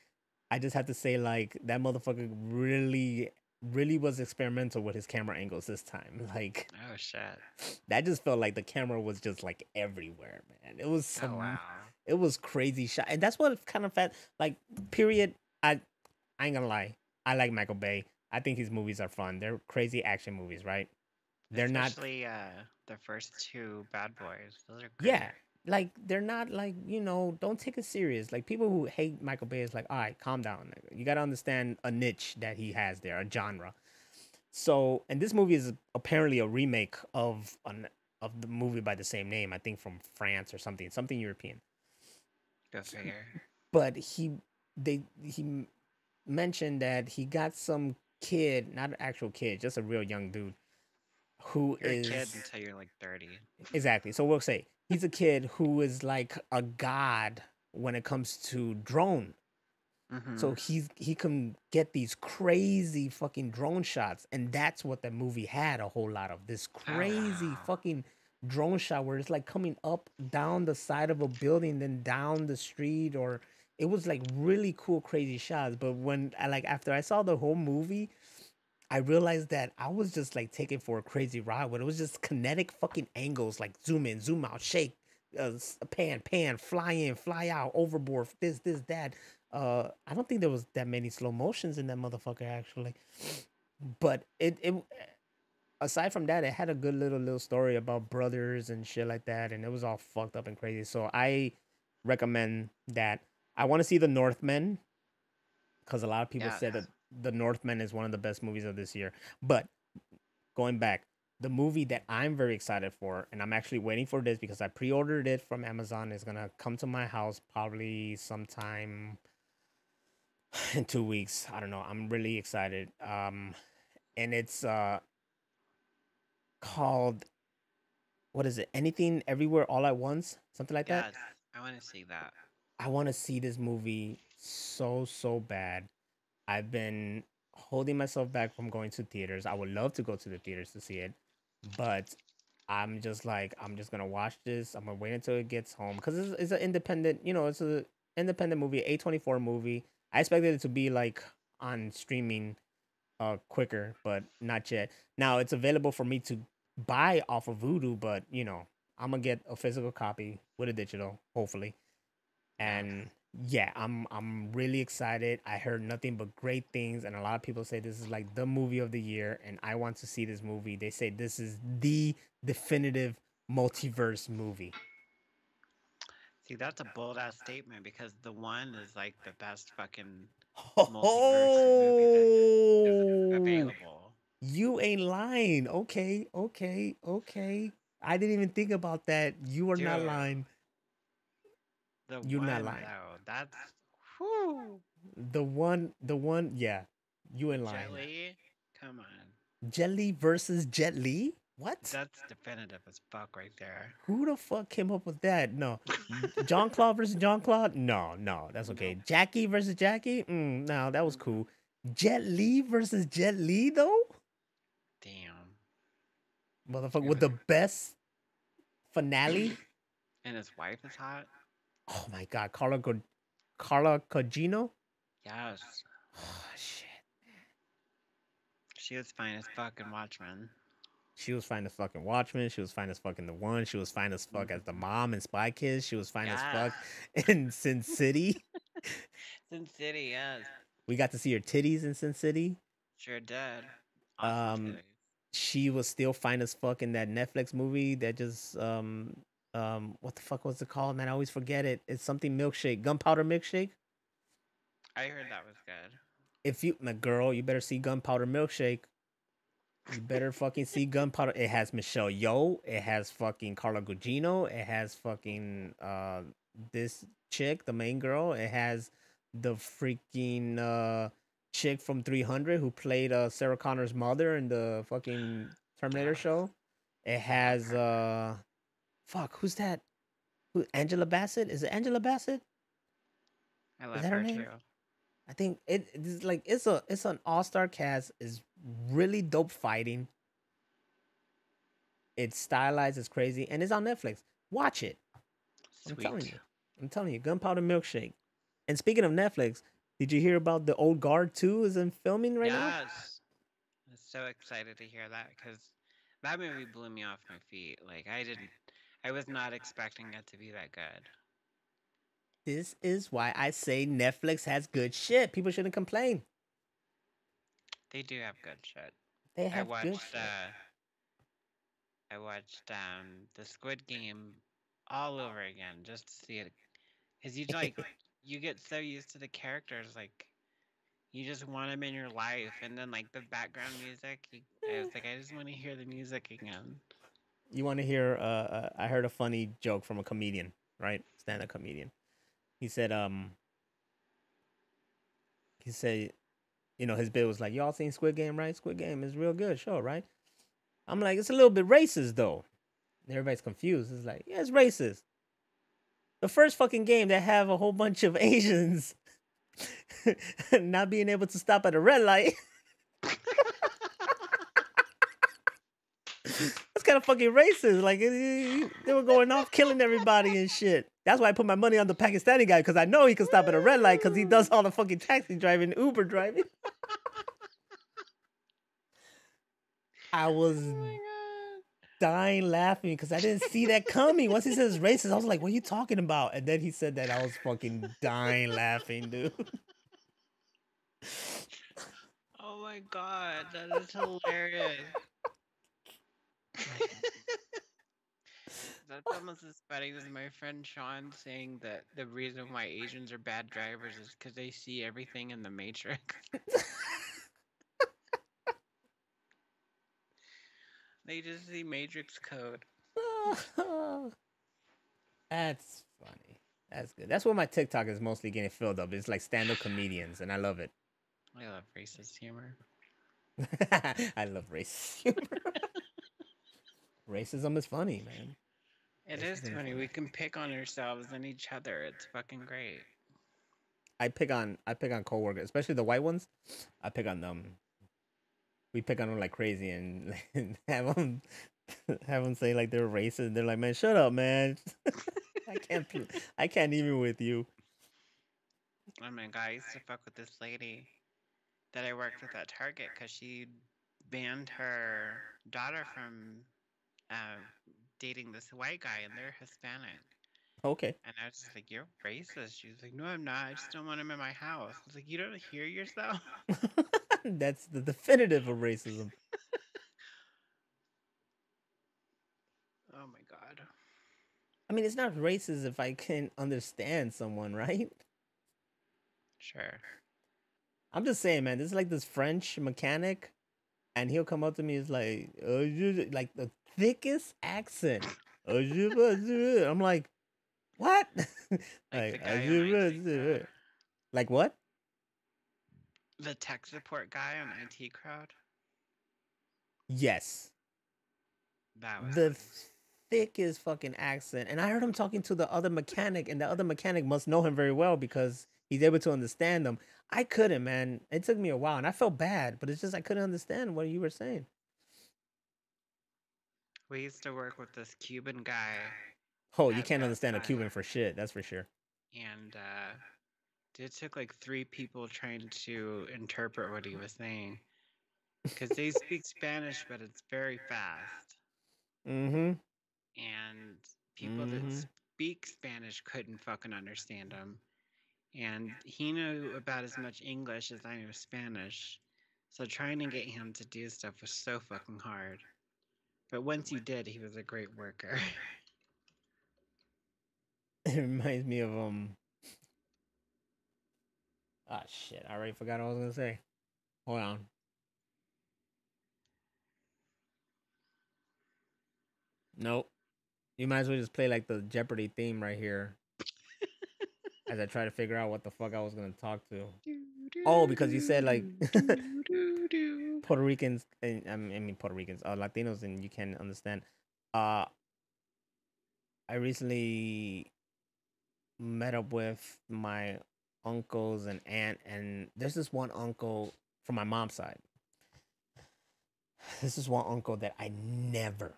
I just have to say, like that motherfucker really, really was experimental with his camera angles this time. Like Oh shit. that just felt like the camera was just like everywhere, man. Oh wow. It was crazy shot, and that's what kind of like. Period. I ain't gonna lie. I like Michael Bay. I think his movies are fun. They're crazy action movies, right? They're not. Especially the first two Bad Boys. Those are great. Yeah, like they're not like, don't take it serious. Like people who hate Michael Bay is like, all right, calm down. You got to understand a niche that he has there, a genre. So, and this movie is apparently a remake of the movie by the same name, I think from France or something European. Go figure. But he mentioned that he got some kid, not an actual kid, just a real young dude who You're a kid is until you're like 30. exactly. So we'll say he's a kid who is like a god when it comes to drone. Mm-hmm. So he can get these crazy fucking drone shots, and that's what the movie had a whole lot of. This Oh, crazy wow. fucking drone shot where it's like coming up down the side of a building, then down the street, or it was like really cool, crazy shots. But when I like after I saw the whole movie, I realized that I was just like taking for a crazy ride when it was just kinetic fucking angles, like zoom in, zoom out, shake, pan, fly in, fly out, overboard, this, that. I don't think there was that many slow motions in that motherfucker actually, but it aside from that, it had a good little story about brothers and shit like that, and it was all fucked up and crazy. So I recommend that. I want to see the Northmen because a lot of people Yes. said that the Northman is one of the best movies of this year. But going back, the movie that I'm very excited for, and I'm actually waiting for this because I pre-ordered it from Amazon, is gonna come to my house probably sometime in 2 weeks. I don't know. I'm really excited. And it's called, what is it? Anything Everywhere All at Once, something like that. Yes. I want to see that. I want to see this movie so bad. I've been holding myself back from going to theaters. I would love to go to the theaters to see it, but I'm just like, I'm just gonna watch this. I'm gonna wait until it gets home because it's an independent, it's a independent movie, A24 movie. I expected it to be like on streaming quicker, but not yet. Now it's available for me to buy off of Vudu, but I'm gonna get a physical copy with a digital, hopefully. Yes. And yeah, I'm really excited. I heard nothing but great things, and a lot of people say this is like the movie of the year, and I want to see this movie. They say this is the definitive multiverse movie. See, that's a bold ass statement because the one is like the best fucking multiverse movie that is Oh, available. you ain't lying. Okay, okay, okay. I didn't even think about that. You are not Dude, lying. the You're not one lying. though, that's whoo. The one, yeah. You ain't Jet lying. Li, come on. Jelly versus Jet Li? What? That's definitive as fuck right there. Who the fuck came up with that? No. John Claude versus John Claude? No, no, that's okay. Nope. Jackie versus Jackie? No, that was cool. Jet Li versus Jet Li, though? Damn. Motherfucker, It with was, the best finale? and his wife is hot. Oh my god, Carla Cogino? Yes, Oh, shit. she was fine as fuck in Watchmen. She was fine as fucking Watchmen. She was fine as fucking The One. She was fine as fuck as the Mhm. mom in Spy Kids. She was fine as Yes, fuck in Sin City. Sin City. Yes, We got to see her titties in Sin City. sure did. Awesome Um, titties. she was still fine as fuck in that Netflix movie that just what the fuck was it called, man? I always forget it. It's something milkshake, gunpowder milkshake. I heard that was good. If you, my girl, you better see gunpowder milkshake. You better fucking see gunpowder. It has Michelle Yeoh. It has fucking Carla Gugino. It has fucking this chick, the main girl. It has the freaking chick from 300 who played Sarah Connor's mother in the fucking Terminator Yes, show. It I love has her. fuck, who's that? Who, Angela Bassett? Is it Angela Bassett? I Is love that her her name? too. I think it's like it's an all-star cast. Is really dope fighting. It's stylized, it's crazy, and it's on Netflix. Watch it. I'm telling Sweet. you. I'm telling you. Gunpowder Milkshake. And speaking of Netflix, did you hear about the Old Guard 2 is in filming right now? Yes, I'm so excited to hear that because that movie blew me off my feet. Like I was not expecting it to be that good. This is why I say Netflix has good shit. People shouldn't complain. They do have good shit. They I have good watched shit. uh I watched the Squid Game all over again just to see it. Because you like, you get so used to the characters, like, you just want them in your life. And then, like, the background music, I was like, I just want to hear the music again. You want to hear? I heard a funny joke from a comedian, right? Stand-up comedian. He said, he said, you know, his bit was like, y'all seen Squid Game, right? Squid Game is real good show, right? I'm like, it's a little bit racist though. And everybody's confused. It's like, yeah, it's racist. The first fucking game that have a whole bunch of Asians not being able to stop at a red light. That's kind of fucking racist. Like, they were going off killing everybody and shit. That's why I put my money on the Pakistani guy, because I know he can stop at a red light because he does all the fucking taxi driving, Uber driving. I was dying laughing because I didn't see that coming. Once he says racist, I was like, what are you talking about? And then he said that, I was fucking dying laughing, dude. Oh my god, that is hilarious. That's almost as funny as my friend Sean saying that the reason why Asians are bad drivers is because they see everything in the Matrix. They just see Matrix code. That's funny. That's good. That's what my TikTok is mostly getting filled up. It's like stand-up comedians, and I love it. I love racist humor. I love racist humor. Racism is funny, man. It is funny. We can pick on ourselves and each other. It's fucking great. I pick on coworkers, especially the white ones. I pick on them. We pick on them like crazy and have them say like they're racist. They're like, man, shut up, man. I can't even with you. Oh my god, I used to fuck with this lady that I worked with at Target because she banned her daughter from uh, dating this white guy, and they're Hispanic. Okay. And I was just like, you're racist. She was like, no, I'm not. I just don't want him in my house. I was like, you don't hear yourself? That's the definitive of racism. Oh my god. I mean, it's not racist if I can understand someone, right? Sure. I'm just saying, man. This is like this French mechanic, and he'll come up to me. It's like, like the thickest accent. I'm like, what? Like the guy on IT like what? The tech support guy on IT Crowd. Yes. That was the thickest fucking accent, and I heard him talking to the other mechanic, and the other mechanic must know him very well because he's able to understand them. I couldn't, man. It took me a while, and I felt bad, but it's just I couldn't understand what you were saying. We used to work with this Cuban guy. Oh, you can't understand a Cuban for shit. That's for sure. And it took like 3 people trying to interpret what he was saying. Because they speak Spanish, but it's very fast. Mm-hmm. And people that speak Spanish couldn't fucking understand him. And he knew about as much English as I knew Spanish. So trying to get him to do stuff was so fucking hard. But once he did, he was a great worker. It reminds me of ah, shit. I already forgot what I was gonna say. Hold on. Nope. You might as well just play like the Jeopardy theme right here as I try to figure out what the fuck I was gonna talk to. Oh, because you said like Puerto Ricans, and I mean Puerto Ricans, Latinos, and you can't understand. I recently met up with my uncles and aunt, and there's this one uncle from my mom's side. This is one uncle that I never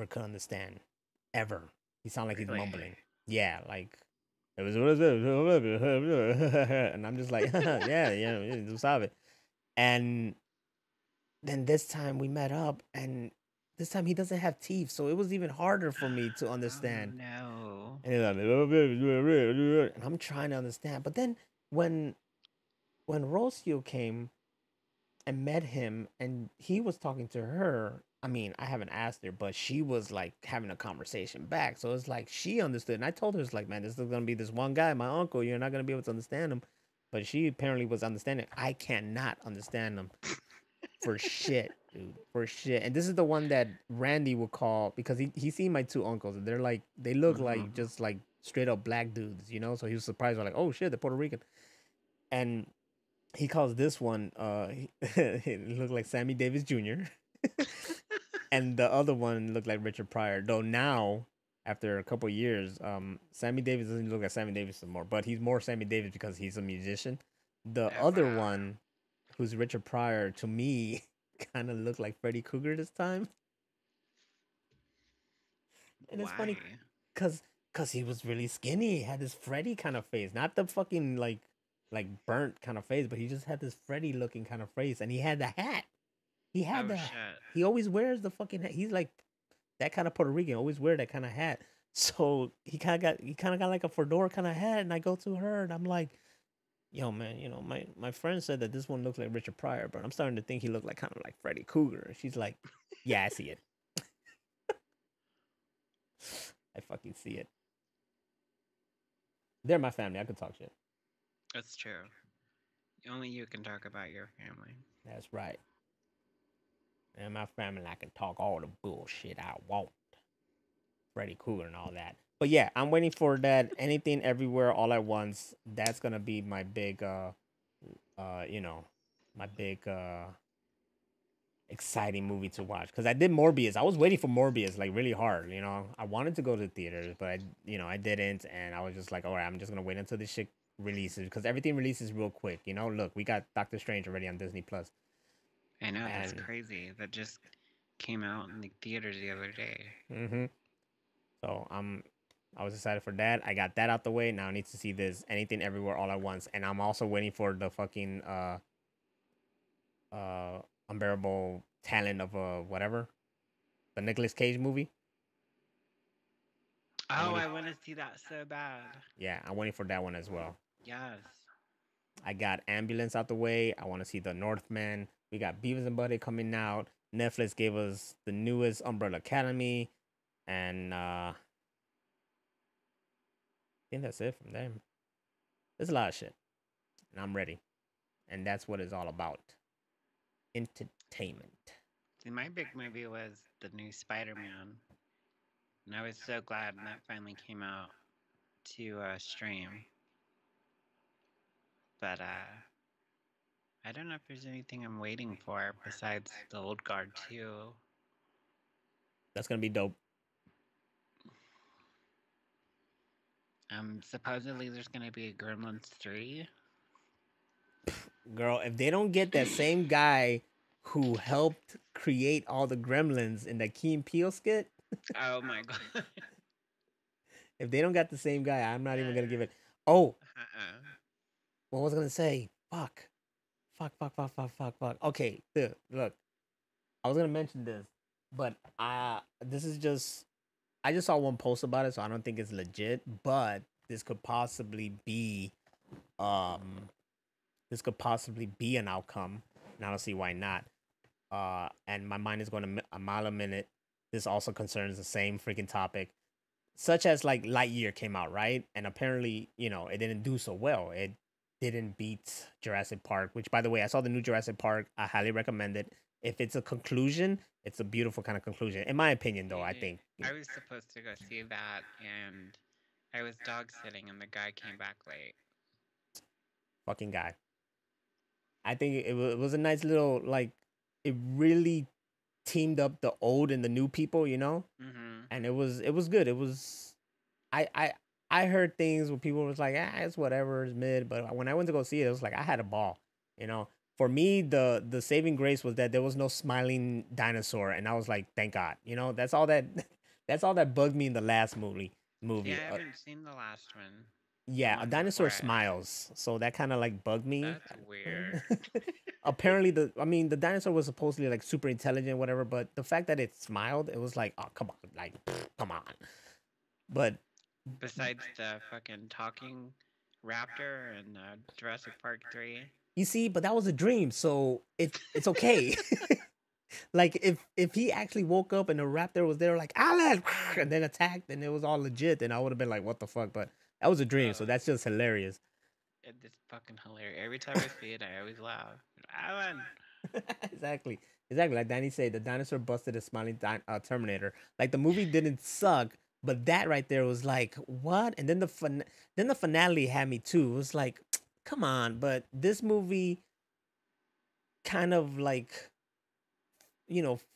could understand, ever. He sounded like he's mumbling. Yeah, like it was, and I'm just like, yeah, you sabe. And then this time we met up, and this time he doesn't have teeth, so it was even harder for me to understand. Oh, no. And I'm trying to understand, but then when Rocio came and met him, and he was talking to her, I mean, I haven't asked her, but she was like having a conversation back. So it's like she understood. And I told her, it's like, man, this is going to be this one guy, my uncle. You're not going to be able to understand him. But she apparently was understanding. I cannot understand him for shit, dude. For shit. And this is the one that Randy would call because he seen my two uncles. And they're like, they look like Mm-hmm. just like straight up black dudes, you know? So he was surprised. Like, oh shit, they're Puerto Rican. And he calls this one, he looked like Sammy Davis Jr. And the other one looked like Richard Pryor. Though now, after a couple years, Sammy Davis doesn't look like Sammy Davis anymore, but he's more Sammy Davis because he's a musician. The Oh other wow. one, who's Richard Pryor, to me, kind of looked like Freddy Krueger this time. And it's Why? funny, cause cause he was really skinny. He had this Freddy kind of face, not the fucking like burnt kind of face, but he just had this Freddy looking kind of face, and he had the hat. He had Oh the. shit. He always wears the fucking hat. He's like that kind of Puerto Rican, always wear that kind of hat. So he kind of got like a fedora kind of hat, and I go to her and I'm like, yo man, my friend said that this one looks like Richard Pryor, but I'm starting to think he looked like kind of like Freddy Krueger. And she's like, yeah, I see it. I fucking see it. They're my family. I could talk shit. That's true. Only you can talk about your family. That's right. And my family, I can talk all the bullshit I want. Freddy Krueger and all that. But yeah, I'm waiting for that anything everywhere all at once. That's gonna be my big you know, my big exciting movie to watch. Because I did Morbius. I was waiting for Morbius like really hard, you know. I wanted to go to the theaters, but I didn't, and I was just like, all right, I'm just gonna wait until this shit releases because everything releases real quick, you know. Look, we got Doctor Strange already on Disney Plus. I know that's And crazy. That just came out in the theaters the other day. mm-hmm. So I was excited for that. I got that out the way. Now I need to see this anything everywhere all at once. And I'm also waiting for the fucking unbearable talent of whatever. The Nicolas Cage movie. I'm Oh, waiting I want to see that so bad. Yeah, I'm waiting for that one as well. Yes. I got Ambulance out the way. I want to see The Northman. We got Beavis and Buddy coming out. Netflix gave us the newest Umbrella Academy. And I think that's it from them. There's a lot of shit. And I'm ready. And that's what it's all about. Entertainment. See, my big movie was the new Spider-Man, and I was so glad when that finally came out to stream. But I don't know if there's anything I'm waiting for besides the Old Guard 2. That's gonna be dope. Supposedly there's gonna be a Gremlins 3. Girl, if they don't get that same guy who helped create all the gremlins in that Key and Peele skit, Oh my god. if they don't got the same guy, I'm not even gonna give it. Oh, Uh-uh. what was I gonna say? Fuck. Fuck. Okay, dude, look. I was gonna mention this, but this is just I just saw one post about it, so I don't think it's legit, but this could possibly be um this could possibly be an outcome, and I don't see why not. And my mind is going a mile a minute. This also concerns the same freaking topic, such as like Lightyear came out, right? And apparently, it didn't do so well. It didn't beat Jurassic Park, which, by the way, I saw the new Jurassic Park. I highly recommend it. If it's a conclusion, it's a beautiful kind of conclusion, in my opinion. Though I think I was supposed to go see that, and I was dog sitting, and the guy came back late. fucking guy. I think it was a nice little like. It really teamed up the old and the new people, Mm-hmm. and it was good. It was I I I heard things where people was like, it's whatever, it's mid. But when I went to go see it, it was like I had a ball. For me, the saving grace was that there was no smiling dinosaur, and I was like, thank God. That's all that that's all that bugged me in the last movie. See, I Movie. haven't seen the last one. The Yeah, a one dinosaur before it. smiles, so that kind of like bugged me. That's weird. Apparently, the dinosaur was supposedly like super intelligent, whatever. But the fact that it smiled, it was like, oh come on, like come on. But Besides the fucking talking raptor in Jurassic Park 3. you see, but that was a dream, so it's okay. Like if he actually woke up and the raptor was there, like Alan, and then attacked, and it was all legit, then I would have been like, what the fuck? But that was a dream, so Oh, that's just hilarious. it's fucking hilarious. Every time I see it, I always laugh. Alan. Exactly, exactly. Like Danny said, the dinosaur busted a smiling Terminator. Like the movie didn't suck, but that right there was like what? And then then the finale had me too. It was like, come on. But this movie kind of like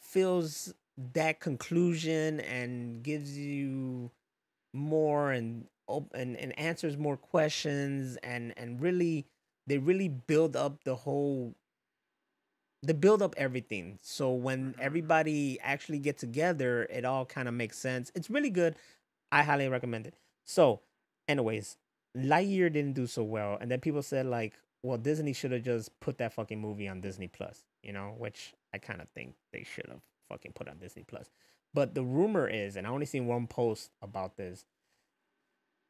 feels that conclusion and gives you more and answers more questions and really they really build up the whole they build up everything. So when Hmm. everybody actually get together, it all kind of makes sense. It's really good. I highly recommend it. So, anyways, Lightyear didn't do so well, and then people said like, well, Disney should have just put that fucking movie on Disney Plus, which I kind of think they should have fucking put on Disney Plus. But the rumor is, and I only seen one post about this,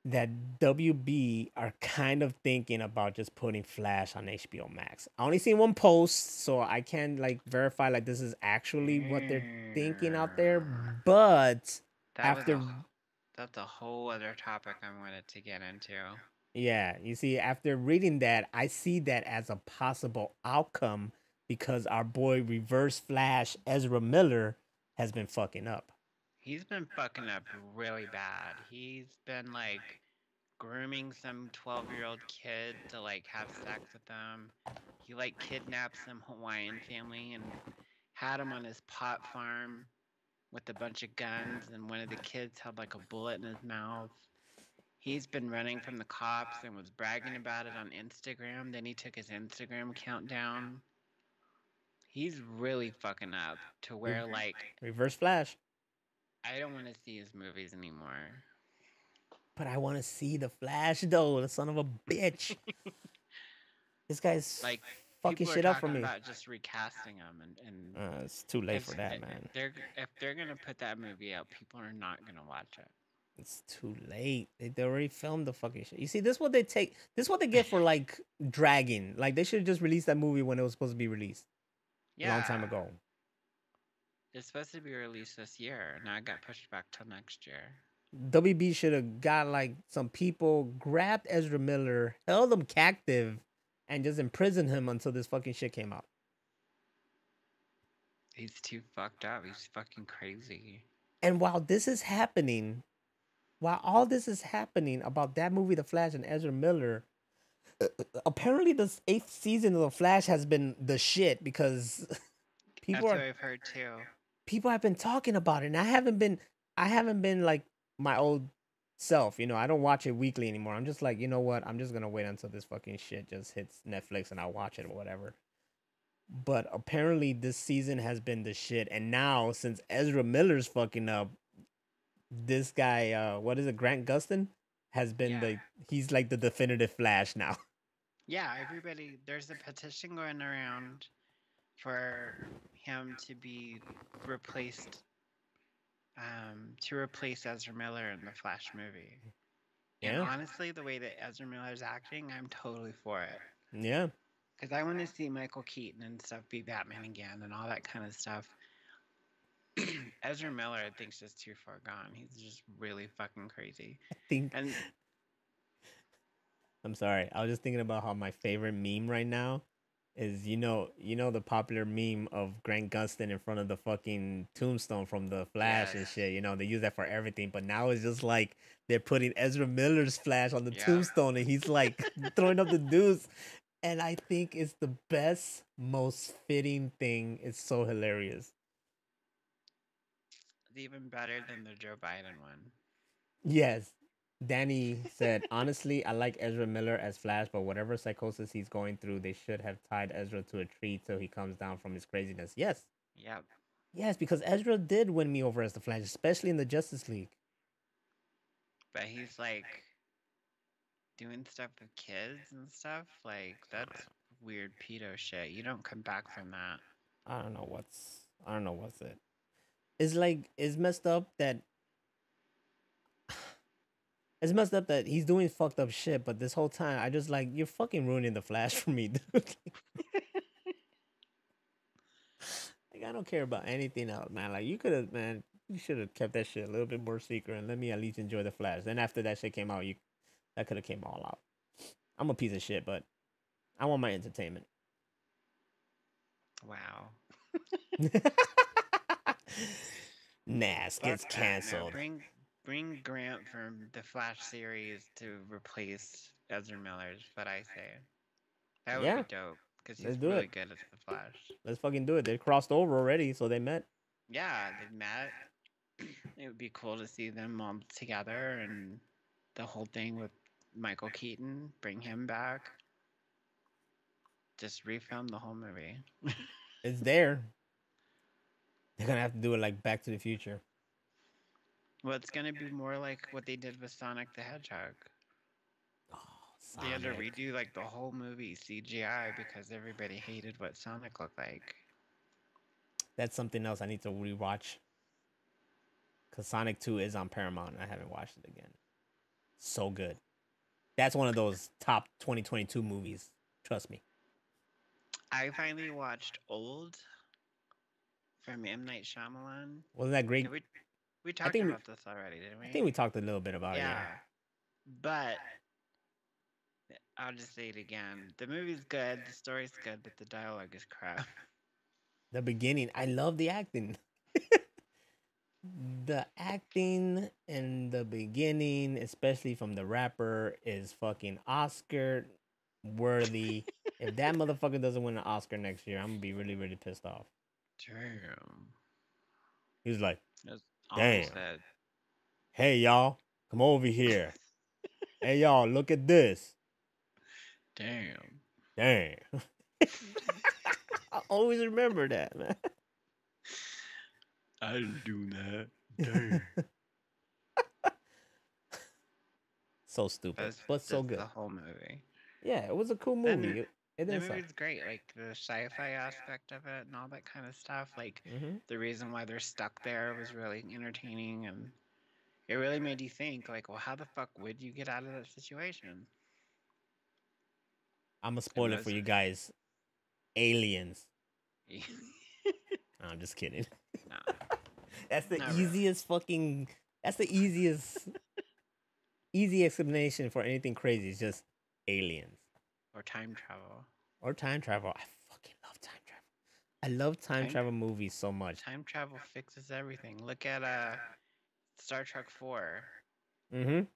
that WB are kind of thinking about just putting Flash on HBO Max. I only seen one post, so I can't like verify like this is actually what they're thinking out there. But That was after that's a whole other topic I wanted to get into. yeah, you see, after reading that, I see that as a possible outcome because our boy Reverse Flash Ezra Miller has been fucking up. He's been fucking up really bad. He's been like grooming some 12-year-old kid to like have sex with them. He like kidnapped some Hawaiian family and had him on his pot farm with a bunch of guns, and one of the kids had like a bullet in his mouth. He's been running from the cops and was bragging about it on Instagram. Then he took his Instagram account down. He's really fucking up to Re- where like Reverse Flash. I don't want to see his movies anymore. But I want to see the Flash though, the son of a bitch. This guy's Like fucking people are shit up for talking me. about just recasting him, and It's too late for if that, man. if they're gonna put that movie out, people are not gonna watch It's too late. They already filmed the fucking shit. You see, this is what they take. This is what they get for like dragging. Like they should have just released that movie when it was supposed to be released a long time Yeah, ago. it's supposed to be released this year. Now it got pushed back till next year. WB should have got like some people, grabbed Ezra Miller, held him captive, and just imprisoned him until this fucking shit came out. He's too fucked up. He's fucking crazy. And while this is happening, while all this is happening about that movie, The Flash, and Ezra Miller, apparently this eighth season of The Flash has been the shit because people That's what are I've heard too. people have been talking about it, and I haven't been like my old self. I don't watch it weekly anymore. I'm just like, you know what? I'm just gonna wait until this fucking shit just hits Netflix and I'll watch it or whatever. But apparently this season has been the shit, and now since Ezra Miller's fucking up, this guy, what is it, Grant Gustin, has been Yeah. like he's like the definitive Flash now. Yeah, everybody, there's a petition going around for him to be replaced, to replace Ezra Miller in the Flash movie. And Yeah, honestly, the way that Ezra Miller's acting, I'm totally for it. yeah. Because I want to see Michael Keaton and stuff be Batman again and all that kind of stuff. Ezra Miller, I think, is just too far gone. He's just really fucking crazy. I think And I'm sorry. I was just thinking about how my favorite meme right now is the popular meme of Grant Gustin in front of the fucking tombstone from the Flash and yes, shit. They use that for everything, but now it's just like they're putting Ezra Miller's Flash on the yeah. tombstone and he's like throwing up the deuce. And I think it's the best, most fitting thing. It's so hilarious. It's even better than the Joe Biden one. Yes. Danny said, honestly, I like Ezra Miller as Flash, but whatever psychosis he's going through, they should have tied Ezra to a tree till he comes down from his craziness. Yes. Yep. Yes, because Ezra did win me over as the Flash, especially in the Justice League. But he's like doing stuff with kids and stuff. Like, that's weird pedo shit. You don't come back from that. I don't know what's it. It's like it's messed up that he's doing fucked up shit, but this whole time I just like you're fucking ruining the Flash for me, dude. Like I don't care about anything else, man. Like you could have, man. You should have kept that shit a little bit more secret and let me at least enjoy the Flash. Then after that shit came out, you that could have came all out. I'm a piece of shit, but I want my entertainment. Wow. Nas gets Fuck that. canceled. No, bring Grant from the Flash series to replace Ezra Miller. Is what I say. That would Yeah, be dope because let's he's do really it. good as the Flash. Let's fucking do it. They crossed over already, so they met. Yeah, they met. It would be cool to see them all together and the whole thing with Michael Keaton. Bring him back. Just refilm the whole movie. It's there. They're gonna have to do it like Back to the Future. Well, it's gonna be more like what they did with Sonic the Hedgehog. Oh, They had to Sonic. redo like the whole movie CGI because everybody hated what Sonic looked like. That's something else I need to rewatch. Cause Sonic 2 is on Paramount and I haven't watched it again. So good. That's one of those top 2022 movies. Trust me. I finally watched Old from M. Night Shyamalan. Wasn't that great? We I talked think about this already, didn't we? I think we talked a little bit about it. yeah. Yeah. But I'll just say it again. The movie's good, the story's good, but the dialogue is crap. The beginning, I love the acting. The acting in the beginning, especially from the rapper, is fucking Oscar worthy. If that motherfucker doesn't win an Oscar next year, I'm gonna be really, really pissed off. Damn. He's like, That's all damn. he said. Hey y'all, come over here. Hey y'all, look at this. Damn. Damn. I always remember that, man. I didn't do that. Damn. So stupid, but so good. The whole movie. Yeah, it was a cool And movie. It The didn't suck. movie's great, like the sci-fi aspect of it and all that kind of stuff. Like the reason why they're stuck there was really entertaining, and it really made you think, like, well, how the fuck would you get out of that situation? I'm a spoiler for you guys. Aliens. I'm just kidding. Nah, That's the not really. easiest fucking. That's the easiest. Easy explanation for anything crazy. It's just aliens Or time travel. or time travel. I fucking love time travel. I love time travel movies so much. Time travel fixes everything. Look at Star Trek 4. When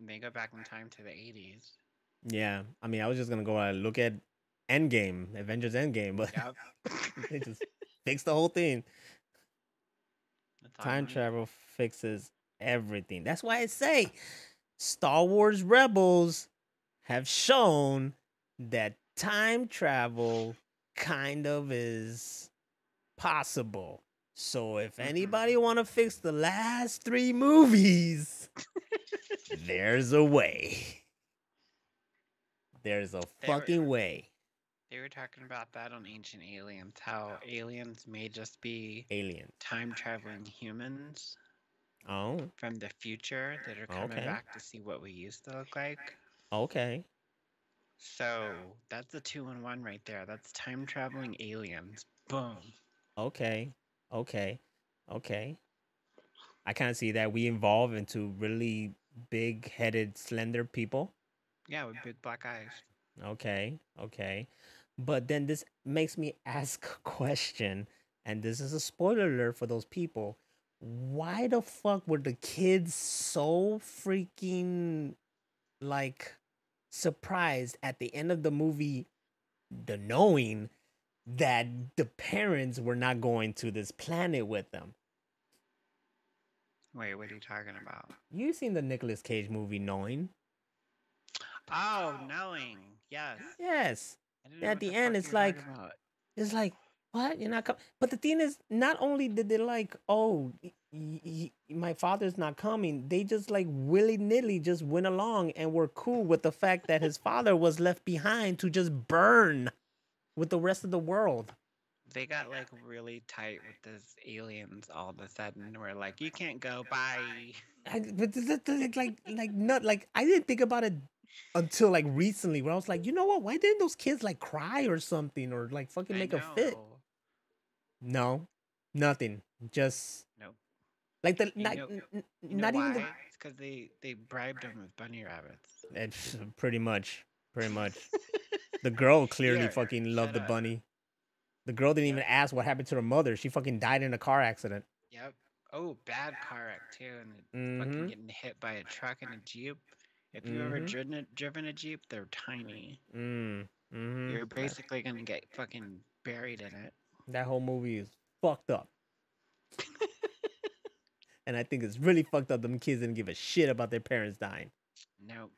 they go back in time to the 80s. Yeah, I mean, I was just gonna go and look at Endgame, Avengers Endgame, but Yep. they just fixed the whole thing. That's all Time I need. travel fixes everything. That's why I say Star Wars Rebels have shown that time travel kind of is possible. So if anybody want to fix the last 3 movies, there's a way. There's a fucking way. They were talking about that on Ancient Aliens, how aliens may just be Aliens. time traveling humans Oh, from the future that are coming Okay. back to see what we used to look like. okay. So that's a 2-in-1 right there. That's time traveling aliens. Boom. Okay. Okay. Okay. I kind of see that we evolve into really big-headed, slender people. Yeah, with big black eyes. Okay. Okay. But then this makes me ask a question, and this is a spoiler alert for those people. Why the fuck were the kids so freaking like surprised at the end of the movie, the knowing that the parents were not going to this planet with them? Wait, what are you talking about? You seen the Nicolas Cage movie Knowing? Oh, knowing. Yes. Yes. I didn't know At what the fuck end, you it's were like, talking about. what? You're not coming. But the thing is, not only did they like, oh, my father's not coming, they just like willy-nilly just went along and were cool with the fact that his father was left behind to just burn with the rest of the world. They got like really tight with those aliens all of a sudden. We're like, you can't go, bye. Like I didn't think about it until like recently, where I was like, you know what? Why didn't those kids like cry or something, or like fucking make a fit? No, nothing. Just Nope. like the You not know, you know not even the. why? It's because they bribed him with bunny rabbits. It's pretty much, pretty much. The girl clearly Here, fucking loved shut the up. bunny. The girl didn't even Yep. ask what happened to her mother. She fucking died in a car accident. Yep. Oh, bad car wreck too, and fucking Mm-hmm. getting hit by a truck and a jeep. If you ever Mm-hmm. driven a jeep, they're tiny. Mm. Mm-hmm. You're basically gonna get fucking buried in it. That whole movie is fucked up. And I think it's really fucked up. Them kids didn't give a shit about their parents dying. Nope.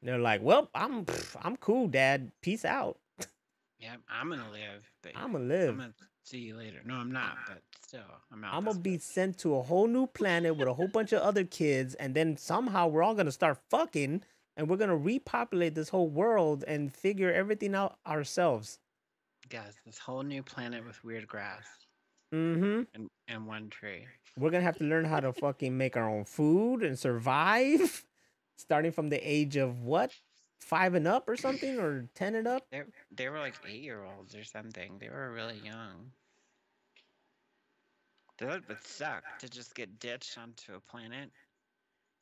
They're like, "Well, I'm cool, Dad. Peace out. Yep. I'm gonna live, but I'ma I'm live. gonna see you later. No, I'm not, but still, I'm out I'ma this be bitch. sent to a whole new planet with a whole bunch of other kids, and then somehow we're all gonna start fucking, and we're gonna repopulate this whole world and figure everything out ourselves." Guys, this whole new planet with weird grass Mm-hmm. and one tree. We're gonna have to learn how to fucking make our own food and survive, starting from the age of what, 5 and up or something, or 10 and up. They were like 8-year-olds or something. They were really young. That would suck to just get ditched onto a planet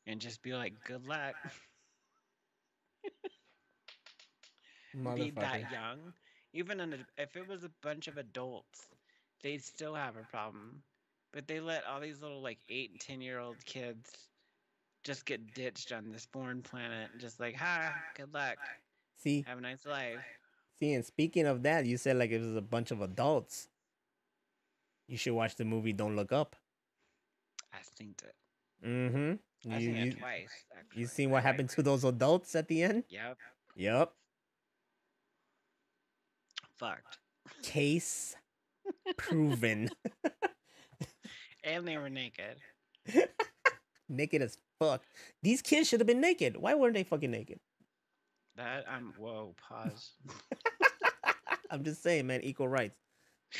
and just be like, good luck. Be Motherfucker. that young. Even if it was a bunch of adults, they'd still have a problem. But they let all these little like 8 and 10-year-old kids just get ditched on this foreign planet. Just like, ha, good luck. See, Have a nice life. and speaking of that, you said like it was a bunch of adults. You should watch the movie Don't Look Up. I seen it. Mm-hmm. I You seen it you twice, you actually. seen I what like, happened to those adults at the end? yep, Yep. fucked. Case proven. And they were naked. Naked as fuck. These kids should have been naked. Why weren't they fucking naked? Whoa, pause. I'm just saying, man. Equal rights.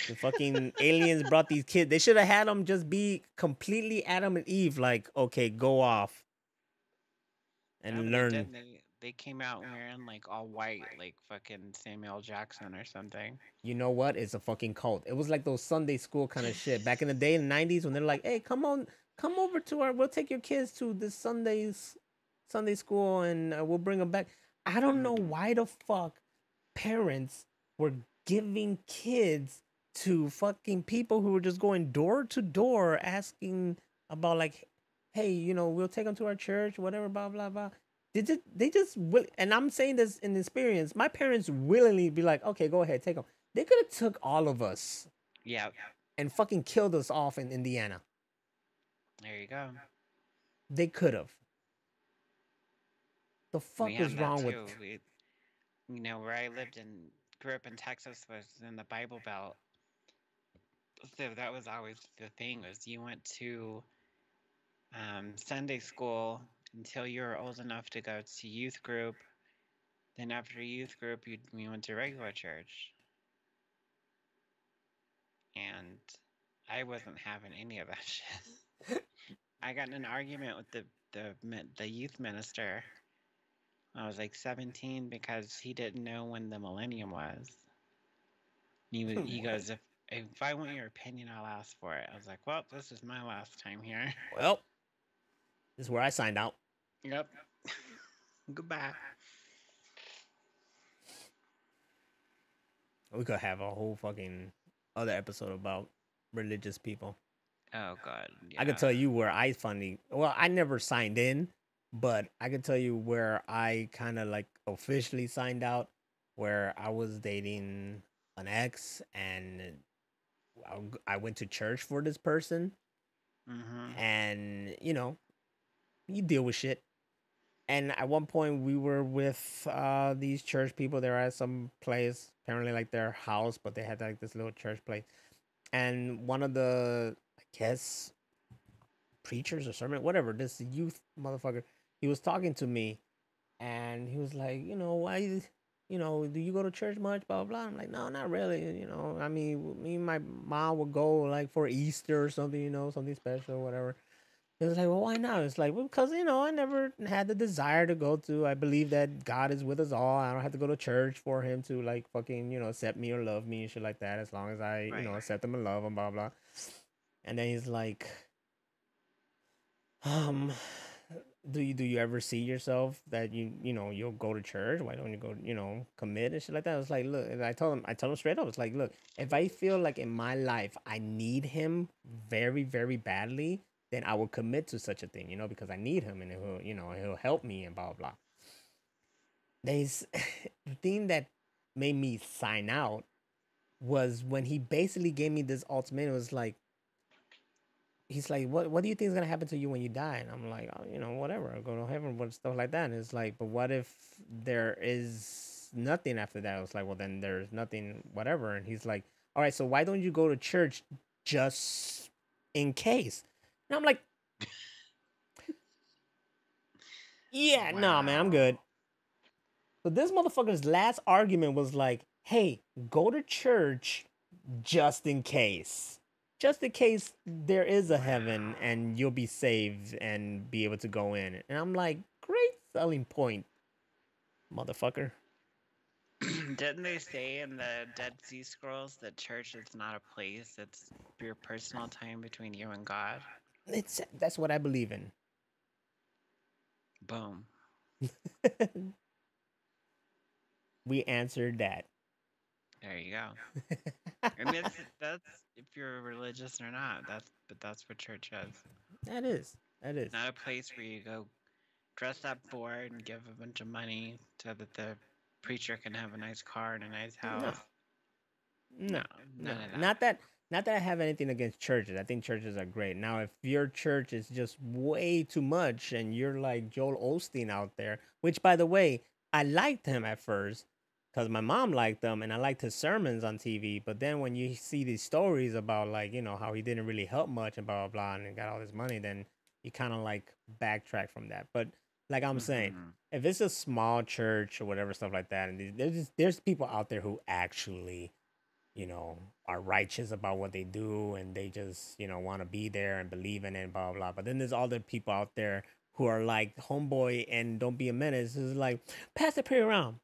The fucking aliens brought these kids. They should have had them just be completely Adam and Eve. Like, okay, go off No, and but they learn. didn't. They came out wearing like all white, like fucking Samuel Jackson or something. You know what? It's a fucking cult. It was like those Sunday school kind of shit back in the day in the '90s when they're like, "Hey, come on, come over to our. We'll take your kids to this Sunday school, and we'll bring them back." I don't know Mm. why the fuck parents were giving kids to fucking people who were just going door to door asking about like, "Hey, we'll take them to our church, whatever, blah blah blah." They just will, and I'm saying this in experience. My parents willingly be like, "Okay, go ahead, take them." They could have took all of us Yeah, and fucking killed us off in Indiana. there you go. They could have. The We fuck is had that wrong with? too. Where I lived and grew up in Texas was in the Bible Belt. So that was always the thing was you went to Sunday school until you were old enough to go to youth group. Then after youth group, we went to regular church, and I wasn't having any of that shit. I got in an argument with the youth minister. I was like 17 because he didn't know when the millennium was. He goes, if I want your opinion, I'll ask for it. I was like, well, this is my last time here. Well, this is where I signed out. Yep. Goodbye. We could have a whole fucking other episode about religious people. Oh God, I could yeah. tell you where I finally. Well, I never signed in, but I could tell you where I kind of like officially signed out. Where I was dating an ex, and I went to church for this person, Mhm. and you deal with shit. And at one point, we were with these church people. They were at some place, apparently like their house, but they had like this little church place. And one of the, I guess, preachers or sermon, whatever, this youth motherfucker, he was talking to me, and he was like, why, do you go to church much? Blah blah blah. I'm like, no, not really. I mean, me and my mom would go like for Easter or something, something special, whatever. It was like, well, why not? It's like, well, because, I never had the desire to go to. I believe that God is with us all. I don't have to go to church for him to, like, fucking, accept me or love me and shit like that. As long as I, Right. accept him and love him, blah, blah. And then he's like, um, do you ever see yourself that you'll go to church? Why don't you go, commit and shit like that? I was like, look, and I told him straight up, it's like, look, if I feel like in my life I need him very, very badly, then I will commit to such a thing, because I need him and he'll help me and blah blah blah. There's the thing that made me sign out was when he basically gave me this ultimatum. It was like, he's like, what do you think is gonna happen to you when you die? And I'm like, oh, whatever, I'll go to heaven, but stuff like that. And it's like, but what if there is nothing after that? I was like, well, then there's nothing, whatever. And he's like, all right, so why don't you go to church just in case? And I'm like, yeah, nah, man, I'm Wow. good. So this motherfucker's last argument was like, hey, go to church just in case. Just in case there is a heaven Wow. and you'll be saved and be able to go in. And I'm like, great selling point, motherfucker. Didn't they say in the Dead Sea Scrolls that church is not a place, it's your personal time between you and God? That's what I believe in. Boom. We answered that. There you go. I mean, that's if you're religious or not. That's what church is. That is. That is. Not a place where you go dress up for it and give a bunch of money so that the preacher can have a nice car and a nice No. house. No, No, no, none of that. not that I have anything against churches. I think churches are great. Now, if your church is just way too much and you're like Joel Osteen out there, which by the way, I liked him at first because my mom liked him and I liked his sermons on TV. But then when you see these stories about like how he didn't really help much and blah blah blah and got all this money, then you kind of like backtrack from that. But like I'm saying, Mm-hmm. if it's a small church or whatever stuff like that, and there's people out there who actually are righteous about what they do and they just, want to be there and believe in it, blah, blah, blah. But then there's other people out there who are like, homeboy, and don't be a menace. It's like, pass that pee around.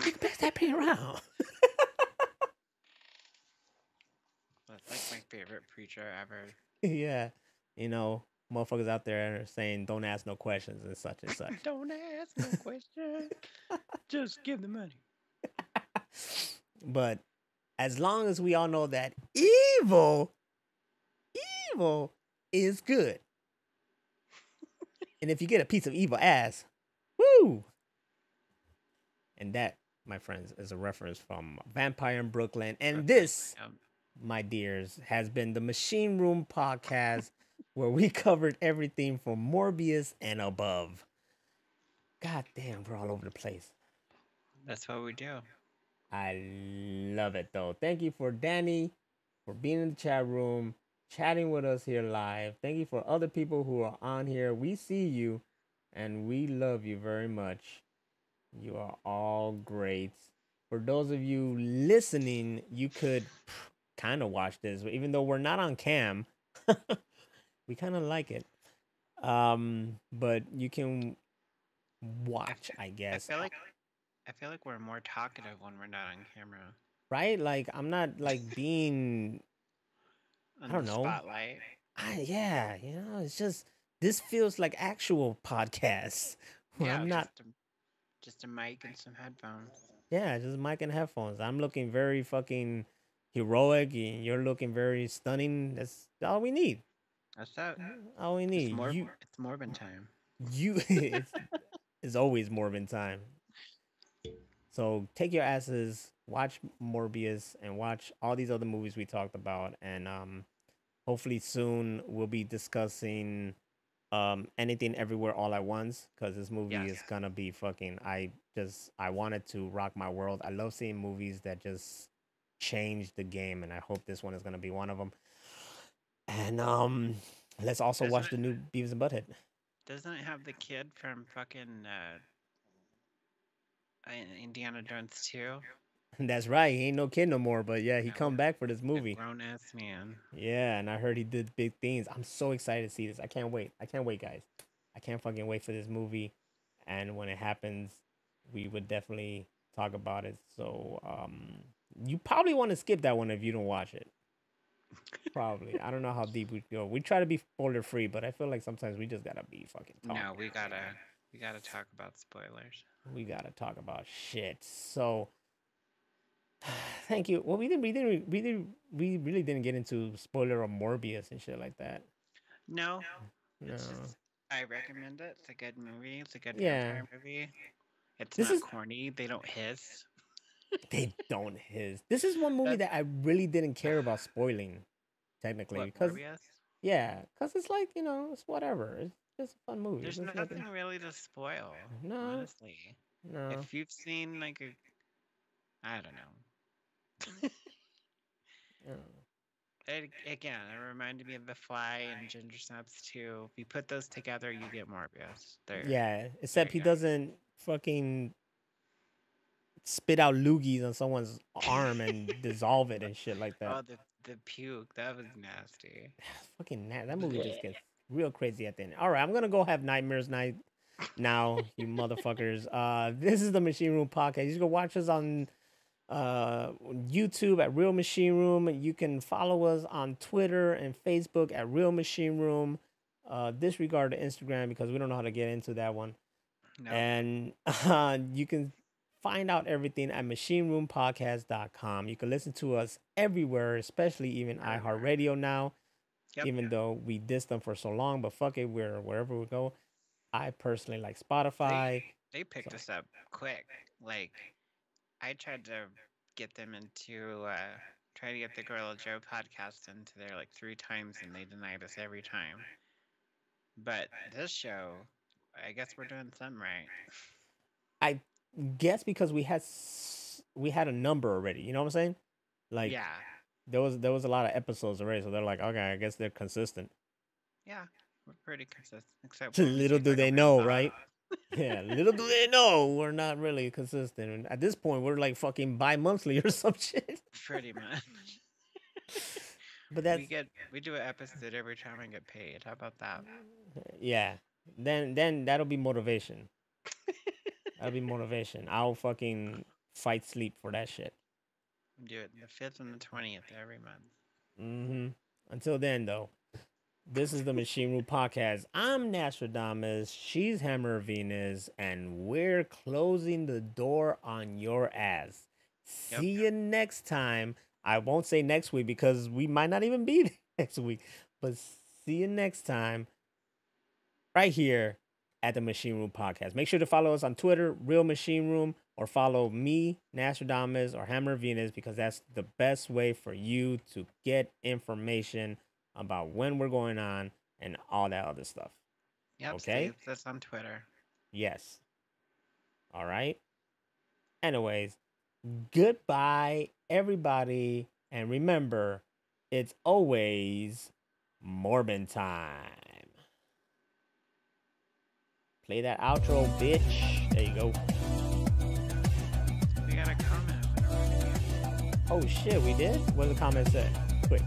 You can pass that pee around. That's like my favorite preacher ever. Yeah. Motherfuckers out there are saying, don't ask no questions and such and such. Don't ask no question. Just give the money. But as long as we all know that evil is good. And if you get a piece of evil ass, woo! And that, my friends, is a reference from Vampire in Brooklyn. And this, my dears, has been the Machine Room Podcast, where we covered everything from Morbius and above. God damn, we're all over the place. That's what we do. I love it, though. Thank you for Danny for being in the chat room, chatting with us here live. Thank you for other people who are on here. We see you, and we love you very much. You are all great. For those of you listening, you could kind of watch this, even though we're not on cam. We kind of like it. But you can watch, I I guess. feel like we're more talkative when we're not on camera. Right? Like I'm not like being, I On don't the know. spotlight. Yeah, it's just this feels like actual podcasts where Yeah, I'm not. just a mic and some headphones. Yeah, just mic and headphones. I'm looking very fucking heroic, and you're looking very stunning. That's all we need. That's that. All we It's need. more. You, It's Morbin time. you. It's always Morbin time. So take your asses, watch Morbius, and watch all these other movies we talked about, and hopefully soon we'll be discussing anything everywhere all at once because this movie Yes. is gonna be fucking. I wanted to rock my world. I love seeing movies that just change the game, and I hope this one is gonna be one of them. And let's also Doesn't watch it? the new Beavis and Butthead. Doesn't it have the kid from fucking Indiana Jones 2? That's right. He ain't no kid no more. But yeah, he No, come back for this he's a movie. grown ass man. Yeah, and I heard he did big things. I'm so excited to see this. I can't wait. I can't wait, guys. I can't fucking wait for this movie. And when it happens, we would definitely talk about it. So, you probably want to skip that one if you don't watch it. Probably. I don't know how deep we go. We try to be spoiler free, but I feel like sometimes we just gotta be fucking talking. No, we gotta talk about spoilers. We gotta talk about shit. So, thank you. Well, we really didn't get into spoiler of Morbius and shit like that. No, No. it's just I recommend it. It's a good movie. It's a good Yeah. vampire movie. It's This not is corny. They don't hiss. they don't his. This is one movie That's that I really didn't care about spoiling, technically, what because Morbius. yeah, because it's like it's whatever. It's just a fun movie. There's There's nothing. nothing really to spoil, No, honestly. no. If you've seen like a, I don't know. no. Again, it reminded me of The Fly and Ginger Snaps too. If you put those together, you get Morbius. Yeah, There except you he go. doesn't fucking spit out loogies on someone's arm and dissolve it and shit like that. Oh, the puke, that was nasty. Fucking that movie just gets real crazy at the end. All right, I'm gonna go have nightmares night now, you motherfuckers. This is the Machine Room Podcast. You can go watch us on YouTube at Real Machine Room. You can follow us on Twitter and Facebook at Real Machine Room. Disregard the Instagram because we don't know how to get into that one. No, And you can find out everything at machineroompodcast.com. You can listen to us everywhere, especially even everywhere. iHeartRadio now, Yep. even though we dissed them for so long. But fuck it, we're wherever we go. I personally like Spotify. They picked So, us up quick. Like I tried to get them into try to get the Gorilla Joe podcast into there like 3 times and they denied us every time. But this show, I guess we're doing some right. I guess because we had a number already. You know what I'm saying? Like Yeah. there was a lot of episodes already, so they're like, okay, I guess they're consistent. Yeah. We're pretty consistent. Except when we Little take do like a they week know, off. right? Yeah, little do they know we're not really consistent. And at this point, we're like fucking bi-monthly or some shit. Pretty much. But that's We do an episode every time I get paid. How about that? yeah. Then that'll be motivation. That'll be motivation. I'll fucking fight sleep for that shit. We do it the 5th and the 20th every month. Mm-hmm. Until then, though, this is the Machine Room Podcast. I'm Nostradamus. She's Hammer Venus, and we're closing the door on your ass. Yep. See you next time. I won't say next week because we might not even be there next week. But see you next time right here at the Machine Room Podcast. Make sure to follow us on Twitter, Real Machine Room, or follow me, Nostradamus, or Hammer Venus, because that's the best way for you to get information about when we're going on and all that other stuff. Yep. Okay? Save this on Twitter. Yes. All right. Anyways, goodbye, everybody. And remember, it's always Morbin time. Play that outro, bitch. There you go. We got a comment. Oh, shit, we did? What did the comment say? Quick.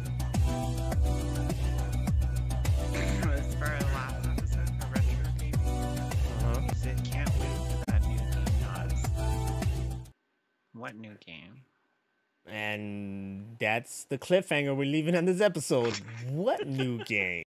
It was for our last episode for retro gaming. Uh-huh. He said, can't wait for that new game nods. What new game? And that's the cliffhanger we're leaving on this episode. What new game?